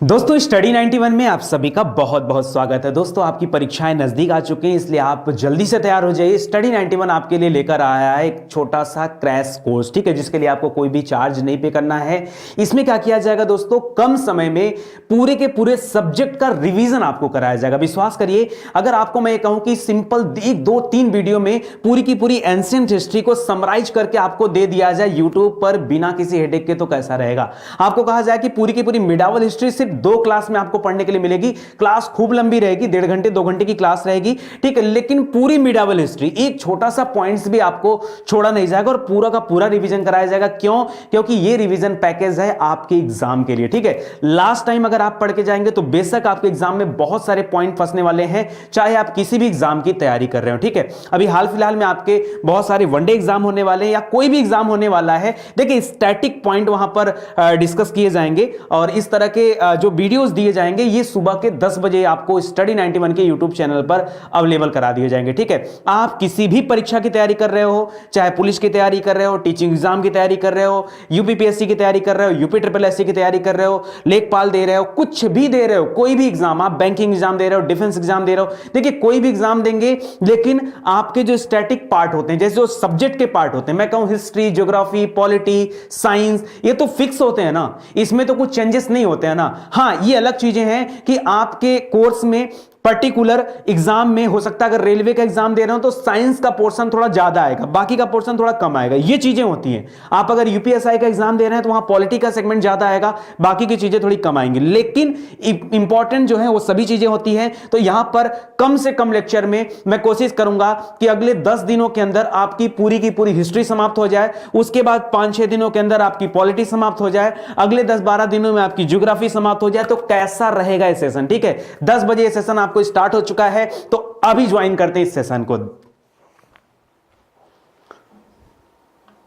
दोस्तों स्टडी 91 में आप सभी का बहुत बहुत स्वागत है। दोस्तों आपकी परीक्षाएं नजदीक आ चुकी हैं, इसलिए आप जल्दी से तैयार हो जाइए। स्टडी 91 आपके लिए लेकर आया है एक छोटा सा क्रैश कोर्स, ठीक है, जिसके लिए आपको कोई भी चार्ज नहीं पे करना है। इसमें क्या किया जाएगा दोस्तों, कम समय में पूरे के पूरे सब्जेक्ट का रिवीजन आपको कराया जाएगा। विश्वास करिए, अगर आपको मैं ये कहूं कि सिंपल 1-2-3 वीडियो में पूरी की पूरी एंशिएंट हिस्ट्री को समराइज करके आपको दे दिया जाए यूट्यूब पर बिना किसी हेडेक के, तो कैसा रहेगा। आपको कहा जाए कि पूरी की पूरी मिडावल हिस्ट्री सिर्फ 2 क्लास में आपको पढ़ने के लिए मिलेगी। क्लास खूब लंबी रहेगी, 1.5 घंटे 2 घंटे की क्लास रहेगी, ठीक है, लेकिन पूरी मिडावल हिस्ट्री एक छोटा सा पॉइंट्स भी आपको छोड़ा नहीं जाएगा और पूरा का पूरा रिवीजन कराया जाएगा। क्यों? क्योंकि ये रिवीजन पैकेज है आपके एग्जाम के लिए, ठीक है। लास्ट टाइम अगर आप पढ़ के जाएंगे तो बेशक आपके एग्जाम में बहुत सारे पॉइंट फंसने वाले हैं, चाहे आप किसी भी एग्जाम की तैयारी कर रहे हो, ठीक है। अभी हाल फिलहाल में आपके बहुत सारे वनडे एग्जाम होने वाले हैं या कोई भी एग्जाम होने वाला है, देखिए स्टैटिक पॉइंट वहां पर डिस्कस किए जाएंगे और इस तरह के जो वीडियोस दिए जाएंगे ये सुबह के 10 बजे आपको स्टडी 91 के यूट्यूब चैनल पर अवेलेबल करा दिए जाएंगे, ठीक है। आप किसी भी परीक्षा की तैयारी कर रहे हो, चाहे पुलिस की तैयारी कर रहे हो, टीचिंग एग्जाम की तैयारी कर रहे हो, यूपीपीएससी की तैयारी कर रहे हो, यूपी ट्रिपल एससी की तैयारी कर रहे हो, लेखपाल दे रहे हो, कुछ भी दे रहे हो, कोई भी एग्जाम, आप बैंकिंग एग्जाम दे रहे हो, डिफेंस एग्जाम दे रहे हो, देखिए कोई भी एग्जाम देंगे, लेकिन आपके जो स्टैटिक पार्ट होते हैं, जैसे जो सब्जेक्ट के पार्ट होते हैं, मैं कहूं हिस्ट्री, ज्योग्राफी, पॉलिटी, साइंस, ये तो फिक्स होते हैं ना, इसमें तो कुछ चेंजेस नहीं होते हैं ना। हां, ये अलग चीजें हैं कि आपके कोर्स में पर्टिकुलर एग्जाम में हो सकता है, अगर रेलवे का एग्जाम दे रहे हो तो साइंस का पोर्शन थोड़ा ज्यादा आएगा, बाकी का पोर्शन थोड़ा कम आएगा, ये चीजें होती हैं। आप अगर यूपीएसआई का एग्जाम दे रहे हैं तो वहां पॉलिटी का सेगमेंट ज्यादा आएगा, बाकी की चीजें थोड़ी कम आएंगी, लेकिन इंपॉर्टेंट जो है वो सभी चीजें होती हैं। तो यहां पर कम से कम लेक्चर में मैं कोशिश करूंगा कि अगले 10 दिनों के अंदर आपकी पूरी की पूरी हिस्ट्री समाप्त हो जाए, उसके बाद 5-6 दिनों के अंदर आपकी पॉलिटी समाप्त हो जाए, अगले 10-12 दिनों में आपकी ज्योग्राफी समाप्त हो जाए। तो कैसा रहेगा ये सेशन, ठीक है। 10 बजे ये सेशन आपको स्टार्ट हो चुका है, तो अभी ज्वाइन करते हैं इस सेशन को।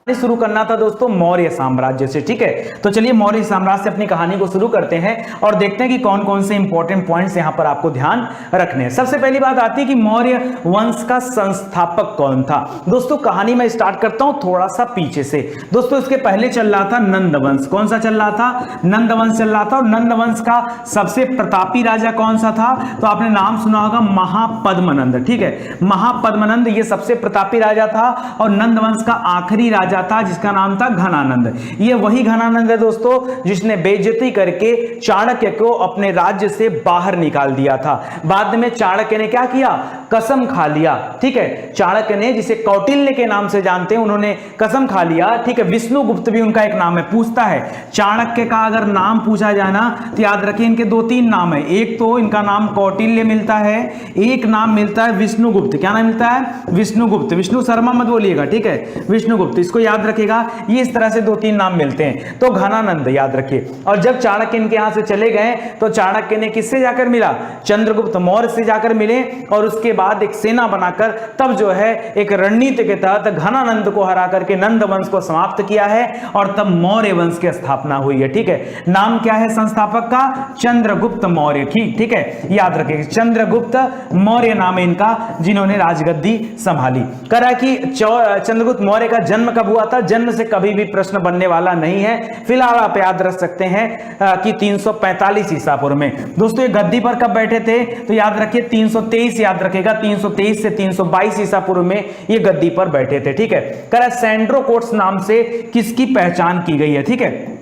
शुरू करना था दोस्तों मौर्य साम्राज्य से, ठीक है। तो चलिए मौर्य साम्राज्य से अपनी कहानी को शुरू करते हैं और देखते हैं कि कौन कौन से इंपॉर्टेंट पॉइंट्स यहां पर आपको ध्यान रखने हैं। सबसे पहली बात आती है कि मौर्य वंश का संस्थापक कौन था। दोस्तों कहानी में स्टार्ट करता हूं थोड़ा सा पीछे से। दोस्तों इसके पहले चल रहा था नंद वंश। कौन सा चल रहा था? नंद वंश चल रहा था। और नंद वंश का सबसे प्रतापी राजा कौन सा था? तो आपने नाम सुना होगा महापद्मनंद, ठीक है। महापद्मनंद ये सबसे प्रतापी राजा था और नंद वंश का आखिरी राजा था जिसका नाम था घनानंद। ये वही घनानंद है दोस्तों जिसने बेइज्जती करके चाणक्य को अपने राज्य से बाहर निकाल दिया था। बाद में चाणक्य ने क्या किया? कसम खा लिया, ठीक है। चाणक्य ने, जिसे कौटिल्य के नाम से जानते हैं, उन्होंने कसम खा लिया, ठीक है। विष्णुगुप्त भी उनका एक नाम है। पूछता है चाणक्य का अगर नाम पूछा जाए ना तो याद रखिए इनके 2-3 नाम है। एक तो इनका नाम कौटिल्य मिलता है, एक नाम मिलता है विष्णुगुप्त। क्या नाम मिलता है? विष्णुगुप्त। विष्णु शर्मा मत बोलिएगा, ठीक है, विष्णुगुप्त, इसको याद रखेगा। ये इस तरह से 2-3 नाम मिलते हैं। तो घनानंद याद रखिए। और जब चाणक्य इनके यहां से चले गए तो चाणक्य ने किससे जाकर मिला? चंद्रगुप्त मौर्य से जाकर मिले और उसके बाद एक सेना बनाकर तब जो है एक रणनीति के तहत घनानंद को हरा करके नंद वंश को समाप्त किया है और तब मौर्य वंश की स्थापना हुई है, ठीक है। नाम क्या है संस्थापक का? चंद्रगुप्त मौर्य, ठीक है, याद रखिए चंद्रगुप्त मौर्य नाम है इनका, जिन्होंने राजगद्दी संभाली। करा कि चंद्रगुप्त मौर्य का जन्म कब हुआ था? जन्म से कभी भी प्रश्न बनने वाला नहीं है। फिलहाल आप याद रख सकते हैं कि 345 ईसा पूर्व में। दोस्तों ये गद्दी पर कब बैठे थे? तो याद रखिए 323, याद रखेगा 323 से 322 ईसा पूर्व में ये गद्दी पर बैठे थे, ठीक है। करा सैंड्रोकोट्स नाम से किसकी पहचान की गई है, ठीक है।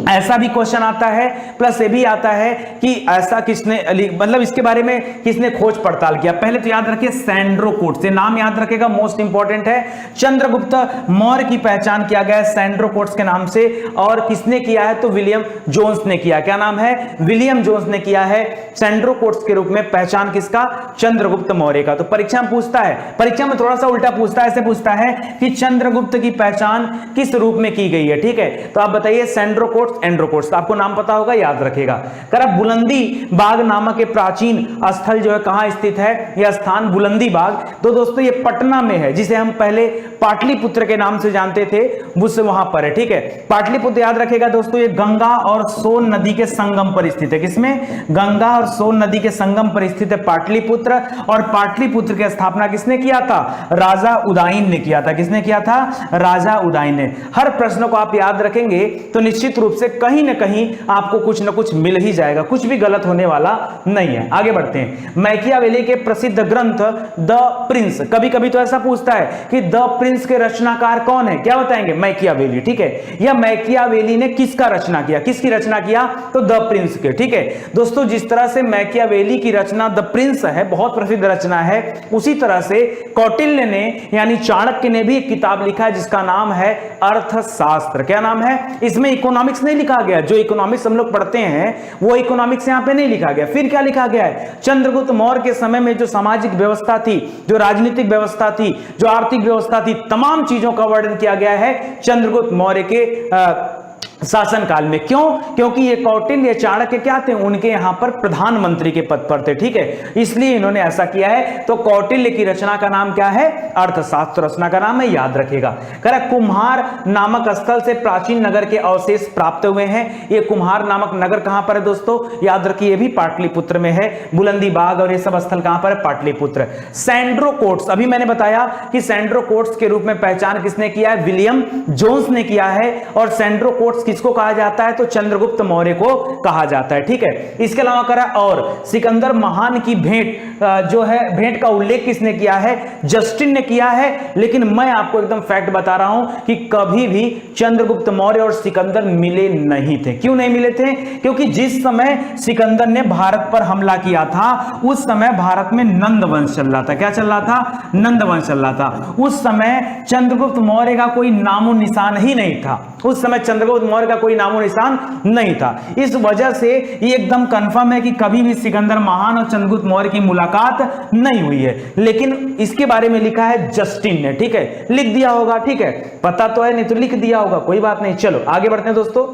ऐसा भी क्वेश्चन आता है, प्लस ये भी आता है कि ऐसा किसने, मतलब इसके बारे में किसने खोज पड़ताल किया। पहले तो याद रखिए सैंड्रोकोट्स, नाम याद रखेगा, मोस्ट इंपॉर्टेंट है। चंद्रगुप्त मौर्य की पहचान किया गया है सैंड्रोकोट्स के नाम से। और किसने किया है? तो विलियम जोन्स ने किया। क्या नाम है? विलियम जोन्स ने किया है सैंड्रोकोट्स के रूप में। पहचान किसका? चंद्रगुप्त मौर्य का। तो परीक्षा में पूछता है, परीक्षा में थोड़ा सा उल्टा पूछता है, ऐसे पूछता है कि चंद्रगुप्त की पहचान किस रूप में की गई है, ठीक है। तो आप बताइए सैंड्रोकोट्स, एंड्रोकोट्स, आपको नाम पता होगा, याद रखेगा। करा बुलंदी बाग नामक के प्राचीन स्थल जो है कहां स्थित है? यह स्थान बुलंदी बाग, तो दोस्तों ये पटना में है, जिसे हम पहले पाटलिपुत्र के नाम से जानते थे, उससे वहां पर है, ठीक है। पाटलिपुत्र याद रखेगा दोस्तों, ये गंगा और सोन नदी के संगम पर स्थित है। किसमें? गंगा और सोन नदी के संगम पर स्थित है पाटलिपुत्र। और पाटलिपुत्र की स्थापना किसने किया था? राजा उदयन ने किया था। किसने किया था? राजा उदयन ने। हर प्रश्न को आप याद रखेंगे तो निश्चित रूप रूप से कहीं ना कहीं आपको कुछ ना कुछ मिल ही जाएगा, कुछ भी गलत होने वाला नहीं है। आगे बढ़ते हैं। मैकियावेली के प्रसिद्ध ग्रंथ द प्रिंस, कभी कभी तो ऐसा पूछता है कि द प्रिंस के रचनाकार कौन है, क्या बताएंगे? मैकियावेली, ठीक है। या मैकियावेली ने किसका रचना किया, किसकी रचना किया? तो द प्रिंस के, ठीक है। दोस्तों जिस तरह से मैकियावेली की रचना द प्रिंस है, बहुत प्रसिद्ध रचना है, उसी तरह से कौटिल्य ने यानी चाणक्य ने भी एक किताब लिखा है जिसका नाम है अर्थशास्त्र। क्या नाम है? इसमें इकोनॉमिक्स नहीं लिखा गया, जो इकोनॉमिक्स हम लोग पढ़ते हैं वो इकोनॉमिक्स यहां पे नहीं लिखा गया। फिर क्या लिखा गया है? चंद्रगुप्त मौर्य के समय में जो सामाजिक व्यवस्था थी, जो राजनीतिक व्यवस्था थी, जो आर्थिक व्यवस्था थी, तमाम चीजों का वर्णन किया गया है चंद्रगुप्त मौर्य के शासन काल में। क्यों? क्योंकि ये कौटिल्य चाणक्य क्या थे? उनके यहां पर प्रधानमंत्री के पद पर थे, ठीक है, इसलिए इन्होंने ऐसा किया है। तो कौटिल्य की रचना का नाम क्या है? अर्थशास्त्र रचना का नाम है, याद रखेगा। कह रहा कुम्हार नामक स्थल से प्राचीन नगर के अवशेष प्राप्त हुए हैं। ये कुम्हार नामक नगर कहां पर है दोस्तों? याद रखिए, ये भी पाटलिपुत्र में है। बुलंदी बाग और ये सब स्थल कहां पर है? पाटलिपुत्र। सैंड्रो कोट्स, अभी मैंने बताया कि सैंड्रो कोट्स के रूप में पहचान किसने किया है? विलियम जोन्स ने किया है। और सैंड्रो कोट्स किसको कहा जाता है? तो चंद्रगुप्त मौर्य को कहा जाता है, ठीक है। इसके अलावा करा और सिकंदर महान की भेंट जो है, भेंट का उल्लेख किसने किया है? जस्टिन ने किया है। लेकिन मैं आपको एकदम फैक्ट बता रहा हूं कि कभी भी चंद्रगुप्त मौर्य और सिकंदर मिले नहीं थे। क्यों नहीं मिले थे? क्योंकि जिस समय सिकंदर ने भारत पर हमला किया था उस समय भारत में नंद वंश चल रहा था। क्या चल रहा था? नंद वंश चल रहा था। उस समय चंद्रगुप्त मौर्य का कोई नामो निशान ही नहीं था। उस समय चंद्रगुप्त मौर्य का कोई नामो निशान नहीं था। इस वजह से ये एकदम कंफर्म है कि कभी भी सिकंदर महान और चंद्रगुप्त मौर्य की मुलाकात नहीं हुई है। लेकिन इसके बारे में लिखा है जस्टिन ने, ठीक है, लिख दिया होगा, ठीक है, पता तो है नहीं तो लिख दिया होगा, कोई बात नहीं। चलो आगे बढ़ते हैं दोस्तों,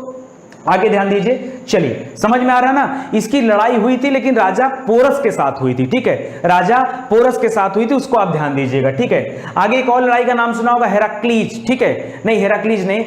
आगे ध्यान दीजिए। चलिए समझ में आ रहा है ना? इसकी लड़ाई हुई थी लेकिन राजा पोरस के साथ हुई थी, ठीक है, राजा पोरस के साथ हुई थी, उसको आप ध्यान दीजिएगा, ठीक है। आगे एक और लड़ाई का नाम सुना होगा, हेराक्लीज, ठीक है, नहीं हेराक्लीज नहीं,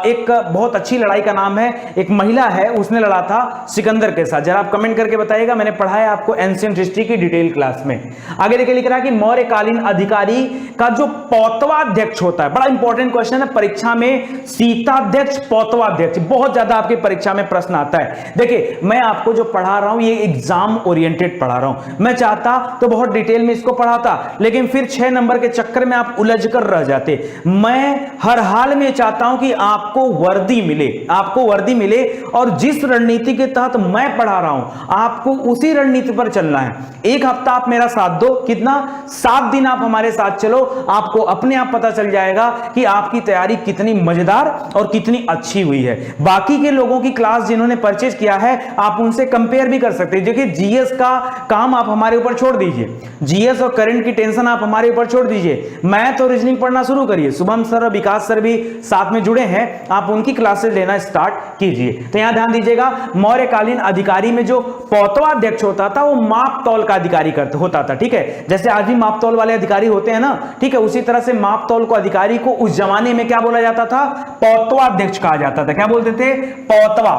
एक बहुत अच्छी लड़ाई का नाम है, एक महिला है उसने लड़ा था सिकंदर के साथ। जरा आप कमेंट करके बताइएगा, मैंने पढ़ाया आपको एंशिएंट हिस्ट्री की डिटेल क्लास में। आगे देखिए लिख रहा है कि मौर्यकालीन अधिकारी का जो पौतवाध्यक्ष होता है, बड़ा इंपॉर्टेंट क्वेश्चन है परीक्षा में, सीताध्यक्ष पौतवाध्यक्ष, बहुत ज्यादा आपके परीक्षा में प्रश्न आता है। देखिए मैं आपको जो पढ़ा रहा हूं ये एग्जाम ओरिएंटेड पढ़ा रहा हूं। मैं चाहता तो बहुत डिटेल में इसको पढ़ाता, लेकिन फिर 6 नंबर के चक्कर में आप उलझ कर रह जाते। मैं हर हाल में चाहता हूं कि आपको वर्दी मिले, आपको वर्दी मिले, और जिस रणनीति के तहत मैं पढ़ा रहा हूं आपको उसी रणनीति पर चलना है। एक हफ्ता आप मेरा साथ दो, कितना? 7 दिन आप हमारे साथ चलो, आपको अपने आप पता चल जाएगा कि आपकी तैयारी कितनी मजेदार और कितनी अच्छी हुई है। बाकी के लोगों की क्लास जिन्होंने परचेज किया है आप उनसे कंपेयर भी कर सकते हैं। देखिए जीएस का काम आप हमारे ऊपर छोड़ दीजिए, जीएस और करंट की टेंशन आप हमारे ऊपर छोड़ दीजिए, मैथ और रीजनिंग पढ़ना शुरू करिए। शुभम सर और विकास सर भी साथ में जुड़े हैं, आप उनकी क्लासेस लेना स्टार्ट कीजिए। तो यहां ध्यान दीजिएगा, मौर्यकालीन अधिकारी में जो पौतवाध्यक्ष होता था वो माप तौल का अधिकारी होता था, ठीक है, जैसे आज भी माप तौल वाले अधिकारी होते हैं ना, ठीक है, उसी तरह से माप तौल को अधिकारी को उस जमाने में क्या बोला जाता था? पौतवाध्यक्ष कहा जाता था। क्या बोलते थे?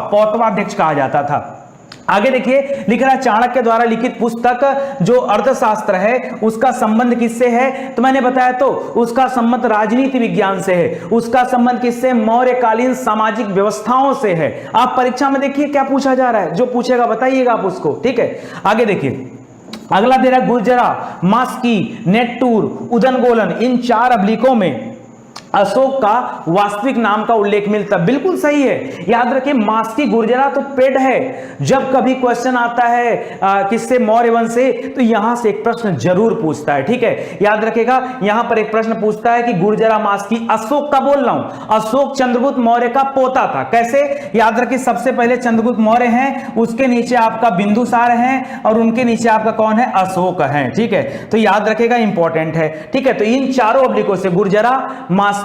पौतवाध्यक्ष कहा जाता था। आगे देखिए लिख रहा चाणक्य द्वारा लिखित पुस्तक जो अर्थशास्त्र है उसका संबंध किससे है? तो मैंने बताया तो उसका संबंध राजनीति विज्ञान से है। उसका संबंध किससे? मौर्यकालीन सामाजिक व्यवस्थाओं से है। आप परीक्षा में देखिए क्या पूछा जा रहा है, जो पूछेगा बताइएगा आप उसको, ठीक है। आगे देखिए अगला दे रहा गुर्जरा, मास्की, नेट्टूर, उदनगोलन, इन 4 अभिलेखों में अशोक का वास्तविक नाम का उल्लेख मिलता। बिल्कुल सही है, याद रखिए मास्की गुर्जरा तो पेड है। जब कभी क्वेश्चन आता है किससे? मौर्य वंश से, तो यहां से एक प्रश्न जरूर पूछता है, ठीक है, याद रखेगा। यहां पर एक प्रश्न पूछता है कि गुर्जरा मास्की, अशोक का बोल रहा हूं, अशोक चंद्रगुप्त मौर्य का पोता था। कैसे? याद रखिए सबसे पहले चंद्रगुप्त मौर्य हैं, उसके नीचे आपका बिंदुसार हैं, और उनके नीचे आपका कौन है? अशोक है, ठीक है, तो याद रखेगा इंपॉर्टेंट है, ठीक है। तो इन 4 अभिलेखों से गुर्जरा, मास्की,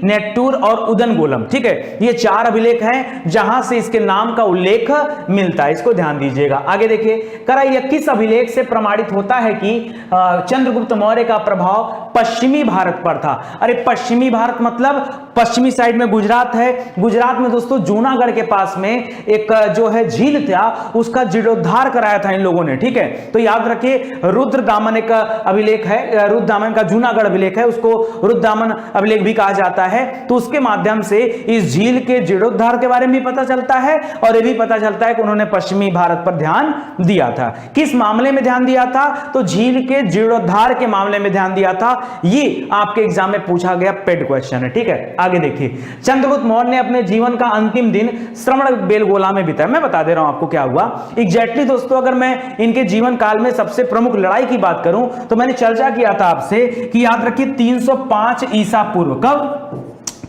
नेट्टूर और उदनगोलम, ठीक है, ये 4 अभिलेख हैं जहां से इसके नाम का उल्लेख मिलता है, इसको ध्यान दीजिएगा। आगे देखिए करा यह किस अभिलेख से प्रमाणित होता है कि चंद्रगुप्त मौर्य का प्रभाव पश्चिमी भारत पर था। अरे पश्चिमी भारत मतलब पश्चिमी साइड में गुजरात है। गुजरात में दोस्तों जूनागढ़ के पास में एक जो है झील था, उसका जीर्णोद्धार कराया था इन लोगों ने। ठीक है, तो याद रखिए रुद्रदामन एक अभिलेख है, रुद्रदामन का जूनागढ़ अभिलेख है, उसको रुद्रदामन अभिलेख भी कहा जाता है। तो उसके माध्यम से इस झील के जीर्णोद्धार के बारे में भी पता चलता है और यह भी पता चलता है कि उन्होंने पश्चिमी भारत पर ध्यान दिया था। किस मामले में ध्यान दिया था? तो झील के जीर्णोद्धार के मामले में ध्यान दिया था। ये आपके एग्जाम में पूछा गया पेड क्वेश्चन है। ठीक है, आगे देखिए, चंद्रगुप्त मौर्य ने अपने जीवन का अंतिम दिन श्रवणबेलगोला में बिताया। मैं बता दे रहा हूं आपको क्या हुआ एग्जैक्टली दोस्तों। अगर मैं इनके जीवन काल में सबसे प्रमुख लड़ाई की बात करूं तो मैंने चर्चा किया था आपसे कि याद रखिए 305 ईसा पूर्व, कब?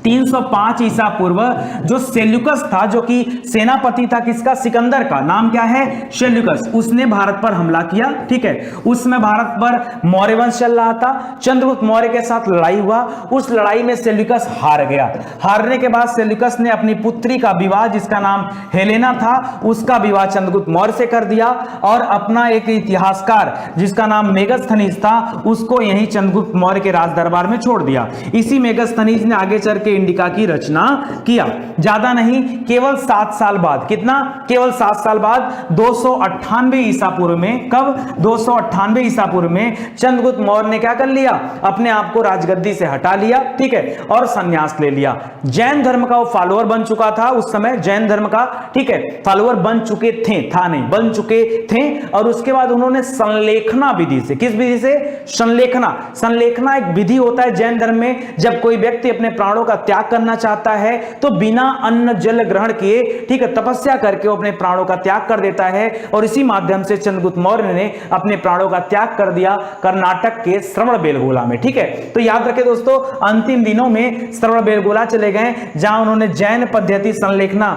305 ईसा पूर्व जो सेल्यूकस था, जो कि सेनापति था किसका? सिकंदर का। नाम क्या है? सेल्यूकस। उसने भारत पर हमला किया। ठीक है, उसमें भारत पर मौर्य वंश चल रहा था, चंद्रगुप्त मौर्य के साथ लड़ाई हुआ। उस लड़ाई में सेल्यूकस हार गया। हारने के बाद सेल्यूकस ने अपनी पुत्री का विवाह, जिसका नाम हेलेना था, उसका विवाह चंद्रगुप्त मौर्य से कर दिया और अपना एक इतिहासकार जिसका नाम मेगस्थनीज था, उसको यहीं चंद्रगुप्त मौर्य के राज दरबार में छोड़ दिया। इसी मेगस्थनीज ने आगे चल के इंडिका की रचना किया। ज्यादा नहीं, केवल 7 साल बाद, कितना? केवल 7 साल बाद 298 ईसा पूर्व में, कब? 298 ईसा पूर्व में चंद्रगुप्त मौर्य ने क्या कर लिया? अपने आप को राजगद्दी से हटा लिया। ठीक है, और संन्यास ले लिया। जैन धर्म का वो फॉलोअर बन चुका था उस समय, जैन धर्म का, ठीक है, फॉलोअर बन चुके थे, था नहीं, बन चुके थे। और उसके बाद उन्होंने संलेखना विधि से, किस विधि से? संलेखना। संलेखना एक विधि होता है जैन धर्म में, जब कोई व्यक्ति अपने प्राणों का त्याग करना चाहता है तो बिना अन्न जल ग्रहण किए, ठीक है, तपस्या करके वो अपने प्राणों का त्याग कर देता है। और इसी माध्यम से चंद्रगुप्त मौर्य ने अपने प्राणों का त्याग कर दिया कर्नाटक के श्रवणबेलगोला में। ठीक है, तो याद रखें दोस्तों, अंतिम दिनों में श्रवणबेलगोला चले गए, जहां उन्होंने जैन पद्धति संलेखना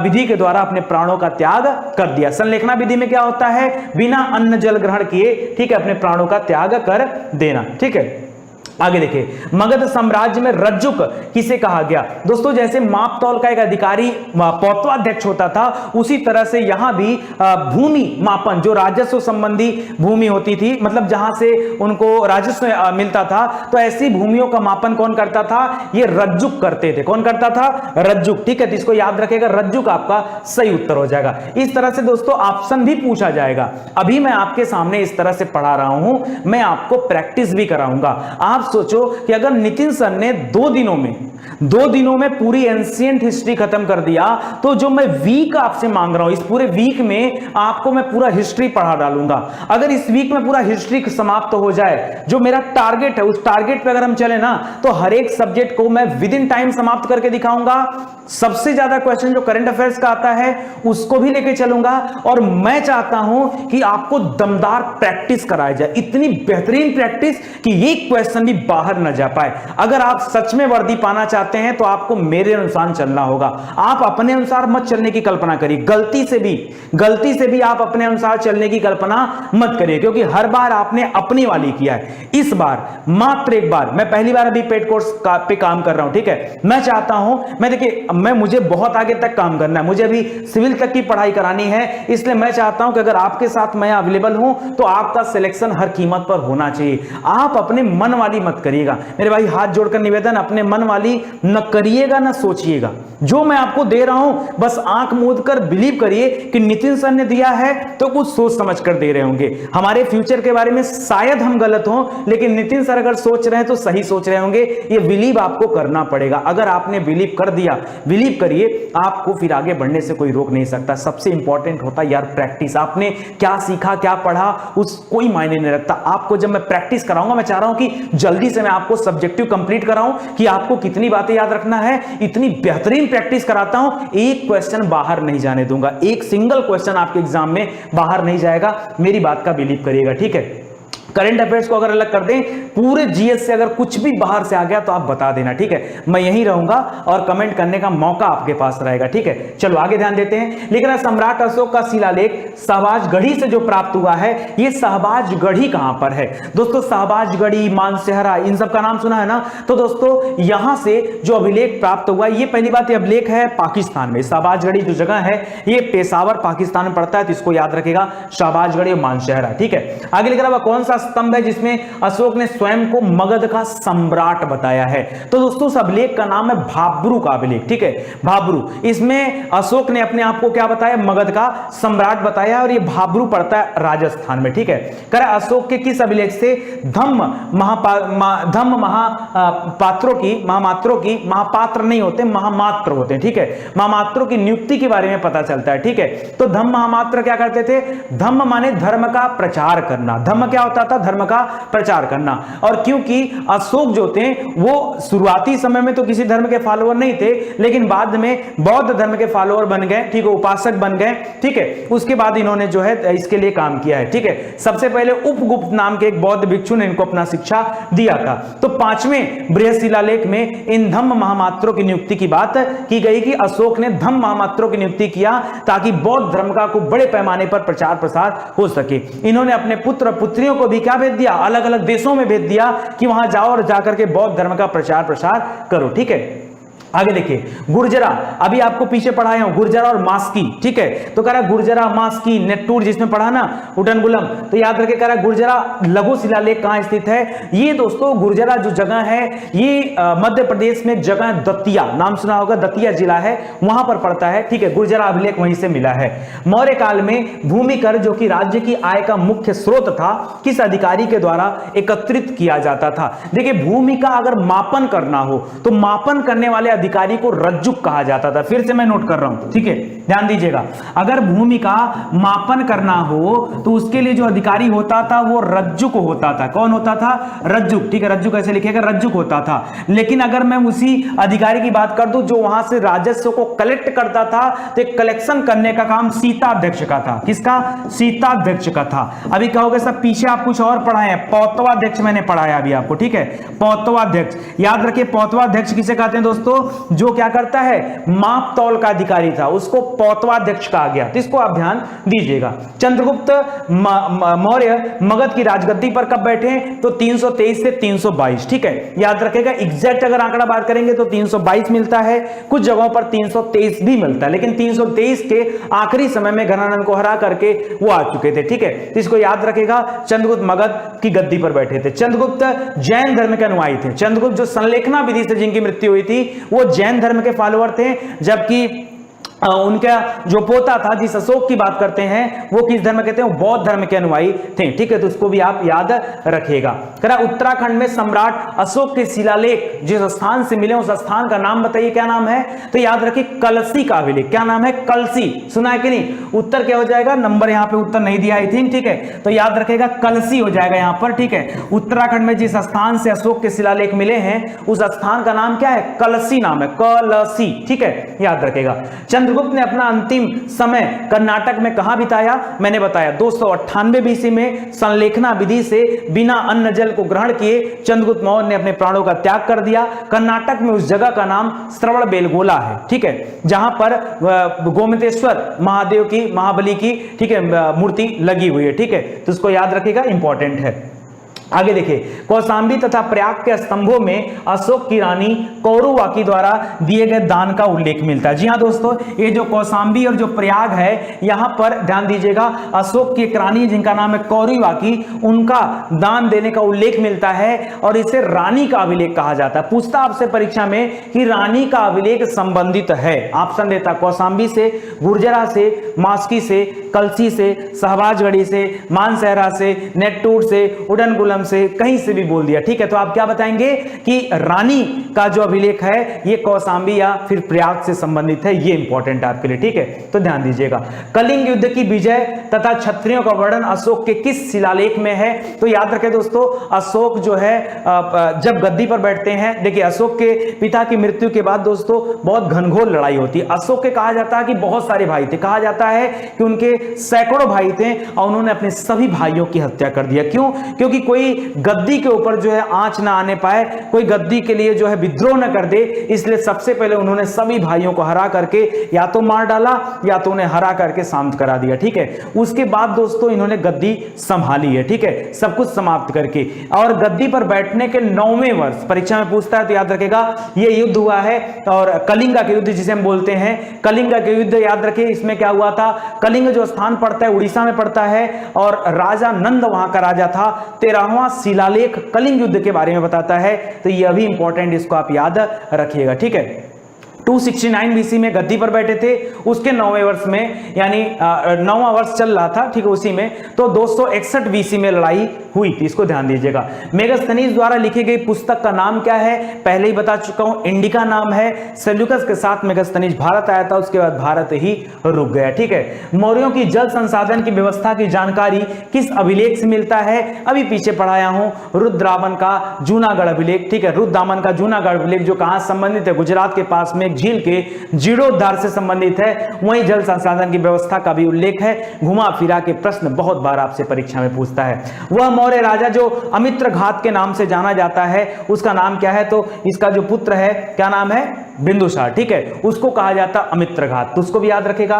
विधि के द्वारा अपने प्राणों का त्याग कर दिया। संलेखना विधि में क्या होता है? बिना अन्न जल ग्रहण किए, ठीक है, अपने प्राणों का त्याग कर देना। ठीक है, आगे देखिए, मगध साम्राज्य में रज्जुक किसे कहा गया? दोस्तों जैसे मापतौल का एक अधिकारी पौत्वाध्यक्ष होता था, उसी तरह से यहां भी भूमि मापन, जो राजस्व संबंधी भूमि होती थी, मतलब जहां से उनको राजस्व मिलता था, तो ऐसी भूमियों का मापन कौन करता था? ये रज्जुक करते थे। कौन करता था? रज्जुक। ठीक है, तो इसको याद रखेगा, रज्जुक आपका सही उत्तर हो जाएगा। इस तरह से दोस्तों ऑप्शन भी पूछा जाएगा। अभी मैं आपके सामने इस तरह से पढ़ा रहा हूं, मैं आपको प्रैक्टिस भी कराऊंगा। आप सोचो कि अगर नितिन सर ने 2 दिनों में पूरी एंशिएंट हिस्ट्री खत्म कर दिया, तो जो मैं वीक आपसे मांग रहा हूं, इस पूरे वीक में आपको मैं पूरा हिस्ट्री पढ़ा डालूंगा। अगर इस वीक में पूरा हिस्ट्री समाप्त हो जाए, जो मेरा टारगेट है, उस टारगेट पे अगर हम चले ना, तो हर एक सब्जेक्ट को मैं विद इन टाइम समाप्त करके दिखाऊंगा। सबसे ज्यादा क्वेश्चन जो करंट अफेयर्स का आता है उसको भी लेके चलूंगा, और मैं चाहता हूं कि आपको दमदार प्रैक्टिस कराया जाए, इतनी बेहतरीन प्रैक्टिस कि ये क्वेश्चन भी बाहर न जा पाए। अगर आप सच में वर्दी पाना चाहते हैं तो आपको मेरे अनुसार चलना होगा। आप अपने अनुसार मत चलने की कल्पना करिए, गलती से भी आप अपने अनुसार चलने की कल्पना मत करिए, क्योंकि हर बार आपने अपनी वाली किया है। इस बार मात्र एक बार, मैं पहली बार अभी पेड कोर्स पे काम कर रहा हूं। ठीक है, मैं चाहता हूं, मैं देखिए, मुझे बहुत आगे तक काम करना है, मुझे अभी सिविल तक की पढ़ाई करानी है, इसलिए मैं चाहता हूं कि अगर आपके साथ मैं अवेलेबल हूं तो आपका सिलेक्शन हर कीमत पर होना चाहिए। आप अपने मन वाली मत करिएगा मेरे भाई, हाथ जोड़कर निवेदन, अपने मन वाली न करिएगा न सोचिएगा। जो मैं आपको दे रहा हूं बस आंख मूंद कर बिलीव करिए कि नितिन सर ने दिया है तो कुछ सोच समझ कर दे रहे होंगे। हमारे फ्यूचर के बारे में शायद हम गलत हों, लेकिन नितिन सर अगर सोच रहे हैं तो सही सोच रहे होंगे। ये बिलीव आपको करना पड़ेगा। अगर आपने बिलीव कर दिया, बिलीव करिए, आपको फिर आगे बढ़ने से कोई रोक नहीं सकता। सबसे इंपॉर्टेंट होता है यार प्रैक्टिस। आपने क्या सीखा, क्या पढ़ा, उस कोई मायने नहीं रखता। आपको जब मैं प्रैक्टिस कराऊंगा, मैं चाह रहा हूं कि जल्दी से मैं आपको सब्जेक्टिव कंप्लीट कराऊं कि आपको कितनी बातें याद रखना है, इतनी बेहतरीन प्रैक्टिस कराता हूं। एक क्वेश्चन बाहर नहीं जाने दूंगा, एक सिंगल क्वेश्चन आपके एग्जाम में बाहर नहीं जाएगा। मेरी बात का बिलीव करिएगा, ठीक है। करंट अफेयर्स को अगर अलग कर दें, पूरे जीएस से अगर कुछ भी बाहर से आ गया तो आप बता देना, ठीक है। मैं यहीं रहूंगा और कमेंट करने का मौका आपके पास रहेगा, ठीक है। चलो आगे ध्यान देते हैं। लेकिन सम्राट अशोक का शिलालेख शहबाजगढ़ी से जो प्राप्त हुआ है, ये शहबाजगढ़ी कहां पर है दोस्तों? शहबाजगढ़ी, मानसेहरा, इन सब का नाम सुना है ना? तो दोस्तों यहां से जो अभिलेख प्राप्त हुआ, ये पहली बात, ये अभिलेख है पाकिस्तान में। शहबाजगढ़ी जो जगह है ये पेशावर पाकिस्तान में पड़ता है, तो इसको याद रखेगा, शहबाजगढ़ी और मानसेहरा, ठीक है। आगे लिखा हुआ कौन सा स्तंभ है जिसमें अशोक ने स्वयं को मगध का सम्राट बताया है। तो दोस्तों उस अभिलेख का नाम है भाब्रू का अभिलेख, ठीक है, भाब्रू। इसमें अशोक ने अपने आप को क्या बताया, मगध का सम्राट बताया, और ये भाब्रू पड़ता है राजस्थान में, ठीक है। कह रहा अशोक के किस अभिलेख से धम्म महामात्रों की, महापात्र नहीं होते, महामात्र होते हैं, ठीक है, महामात्रों की नियुक्ति के बारे में पता चलता है, ठीक है। तो धम्म महामात्र क्या करते थे, धम्म माने धर्म का प्रचार करना, धम्म क्या होता था, धर्म का प्रचार करना। और क्योंकि अशोक जो थे वो शुरुआती समय में तो किसी धर्म के फॉलोअर नहीं थे, लेकिन बाद में बौद्ध धर्म के फॉलोअर बन गए, ठीक है, उपासक बन गए, ठीक है। उसके बाद इन्होंने जो है इसके लिए काम किया है, ठीक है। सबसे पहले उपगुप्त नाम के एक बौद्ध भिक्षु ने इनको अपना शिक्षा दिया था। तो 5वें बृहत शिलालेख में इन धम्म महामात्रों की नियुक्ति की बात की गई कि अशोक ने धम्म महामात्रों की नियुक्ति किया ताकि बौद्ध धर्म का को बड़े पैमाने पर प्रचार प्रसार हो सके। इन्होंने अपने पुत्र पुत्रियों को भी क्या भेज दिया, अलग अलग देशों में भेज दिया कि वहां जाओ और जाकर के बौद्ध धर्म का प्रचार प्रसार करो, ठीक है। आगे देखिए, गुर्जरा, अभी आपको पीछे पढ़ाया हूं, गुर्जरा और मास्की, ठीक है। तो कह रहा गुर्जरा, मास्की, नेट्टूर जिसमें पढ़ा ना, उटनगुलम, तो याद रखे, कह रहा गुर्जरा लघु शिलालेख कहां स्थित है। ये दोस्तों गुर्जरा जो जगह है ये मध्य प्रदेश में एक जगह दतिया, नाम सुना होगा, दतिया जिला है, वहां पर पड़ता है, ठीक है। गुर्जरा अभिलेख वहीं से मिला है। मौर्य काल में भूमि कर जो कि राज्य की आय का मुख्य स्रोत था, किस अधिकारी के द्वारा एकत्रित किया जाता था। देखिए भूमि का अगर मापन करना हो तो मापन करने वाले अधिकारी को रज्जुक कहा जाता था। फिर से मैं नोट कर रहा हूं, ठीक है, ध्यान दीजिएगा। अगर भूमि का मापन करना हो तो उसके लिए जो अधिकारी होता था वो रज्जुक होता था। कौन होता था, रज्जुक, ठीक है। रज्जुक ऐसे लिखेगा, रज्जुक होता था। लेकिन अगर मैं उसी अधिकारी की बात कर दूं जो वहां से राजस्व को कलेक्ट करता था, तो कलेक्शन करने का काम सीताध्यक्ष का था। किसका, सीताध्यक्ष का था। अभी कहोगे सब पीछे आप कुछ और पढ़ाए हैं, पौतवाध्यक्ष मैंने पढ़ाया अभी आपको, ठीक है, पौतवाध्यक्ष। याद रखिए पौतवाध्यक्ष किसे कहते हैं दोस्तों, जो क्या करता है, माप तौल का अधिकारी था, उसको पौतवाध्यक्ष कहा गया। तो इसको आप ध्यान दीजिएगा। चंद्रगुप्त मौर्य मगध की राजगद्दी पर कब बैठे, तो 323 से 322, ठीक है। याद रखेगा एग्जैक्ट अगर आंकड़ा बात करेंगे तो 322 मिलता है, कुछ जगहों पर 323 भी मिलता है, लेकिन 323 के आखिरी समय में घनानंद को हरा करके वो आ चुके थे, ठीक है। तो इसको याद रखेगा, चंद्रगुप्त मगध की गद्दी पर बैठे थे। चंद्रगुप्त जैन धर्म के अनुयायी थे। चंद्रगुप्त जो संलेखना विधि से जिनकी मृत्यु हुई थी वो जैन धर्म के फॉलोअर थे, जबकि उनका जो पोता था, जिस अशोक की बात करते हैं, वो किस धर्म के थे, वो बौद्ध धर्म के अनुयायी थे, ठीक है। तो उसको भी आप याद रखिएगा। कह रहा उत्तराखंड में सम्राट अशोक के शिलालेख जिस स्थान से मिले उस स्थान का नाम बताइए, क्या नाम है। तो याद रखिए कलसी का अभिलेख। क्या नाम है, कलसी। सुना है कि नहीं। उत्तर क्या हो जाएगा, नंबर यहां पे उत्तर नहीं दिया आई थिंक, ठीक है। तो याद रखेगा कलसी हो जाएगा यहां पर, ठीक है। उत्तराखंड में जिस स्थान से अशोक के शिलालेख मिले हैं उस स्थान का नाम क्या है, कलसी नाम है, कलसी, ठीक है, याद रखेगा। चंद्रगुप्त ने अपना अंतिम समय कर्नाटक में कहां बिताया, मैंने बताया 298 बीसी में संलेखना विधि से बिना अन्न जल को ग्रहण किए चंद्रगुप्त मौर्य ने अपने प्राणों का त्याग कर दिया। कर्नाटक में उस जगह का नाम श्रवण बेलगोला है, ठीक है, जहां पर गोमतेश्वर महादेव की, महाबली की, ठीक है, मूर्ति लगी हुई है, ठीक है। तो इसको याद रखिएगा, इंपॉर्टेंट है। आगे देखिए, कौशाम्बी तथा प्रयाग के स्तंभों में अशोक की रानी कौरवाकी द्वारा दिए गए दान का उल्लेख मिलता है। जी हां दोस्तों, ये जो कौशाम्बी और जो प्रयाग है, यहां पर ध्यान दीजिएगा, अशोक की एक रानी जिनका नाम है कौरवाकी, उनका दान देने का उल्लेख मिलता है और इसे रानी का अभिलेख कहा जाता है। पूछता आपसे परीक्षा में कि रानी का अभिलेख संबंधित है, ऑप्शन देता कौशाम्बी से, गुर्जरा से, मास्की से, कलसी से, शहबाजगढ़ी से, मानसहरा से, नेट्टूर से, उडनगुलम से, कहीं से भी बोल दिया, ठीक है। तो आप क्या बताएंगे कि रानी का जो अभिलेख है ये कौशाम्बी या फिर प्रयाग से संबंधित है। ये इंपॉर्टेंट आपके लिए, ठीक है, तो ध्यान दीजिएगा। कलिंग युद्ध की विजय तथा क्षत्रियों का वर्णन अशोक के किस शिलालेख में है। तो याद रखें दोस्तों, अशोक जो है जब गद्दी पर बैठते हैं, देखिए अशोक के पिता की मृत्यु के बाद दोस्तों बहुत घनघोर लड़ाई होती है। अशोक के कहा जाता है कि बहुत सारे भाई थे, कहा जाता है कि उनके सैकड़ों भाई थे और उन्होंने अपने सभी भाइयों की हत्या कर दिया। क्यों, क्योंकि कोई कोई गद्दी के ऊपर जो है आंच ना आने पाए, कोई गद्दी के लिए जो है विद्रोह न कर दे, इसलिए सबसे पहले उन्होंने सभी भाइयों को हरा करके या तो मार डाला या तो उन्हें हरा करके शांत करा दिया। ठीक है, उसके बाद दोस्तों इन्होंने गद्दी संभाली है। ठीक है, सब कुछ समाप्त करके, और गद्दी पर बैठने के 9वें वर्ष, परीक्षा में पूछता है तो याद रखेगा, यह युद्ध हुआ है और कलिंगा के युद्ध जिसे हम बोलते हैं, कलिंगा के युद्ध याद रखिए। इसमें क्या हुआ था, कलिंग जो स्थान पड़ता है उड़ीसा में पड़ता है और राजा नंद वहां का राजा था। 13वां शिलालेख कलिंग युद्ध के बारे में बताता है, तो यह भी इंपॉर्टेंट, इसको आप याद रखिएगा। ठीक है, 269 बीसी में गद्दी पर बैठे थे, उसके 9वें वर्ष में, यानी 9वां वर्ष चल रहा था, ठीक है, उसी में तो 261 बीसी में लड़ाई हुई थी, इसको ध्यान दीजिएगा। मेगास्थनीज द्वारा लिखी गई पुस्तक का नाम क्या है, पहले ही बता चुका हूं, इंडिका नाम है। सेल्यूकस के साथ मेगास्थनीज भारत आया था, उसके बाद भारत ही रुक गया। ठीक है, मौर्यों की जल संसाधन की व्यवस्था की जानकारी किस अभिलेख से मिलता है, अभी पीछे पढ़ाया हूं, रुद्रावन का जूनागढ़ अभिलेख। ठीक है, रुद्रदामन का जूनागढ़ अभिलेख जो कहां संबंधित है, गुजरात के पास में झील के जीर्णोद्धार से संबंधित है, वहीं जल संसाधन की व्यवस्था का भी उल्लेख है। घुमा फिरा के प्रश्न बहुत बार आपसे परीक्षा में पूछता है। वह मौर्य राजा जो अमित्रघात के नाम से जाना जाता है, उसका नाम क्या है, तो इसका जो पुत्र है क्या नाम है, बिंदुसार। ठीक है, उसको कहा जाता एंड्रोकोट्स, तो उसको भी याद रखेगा।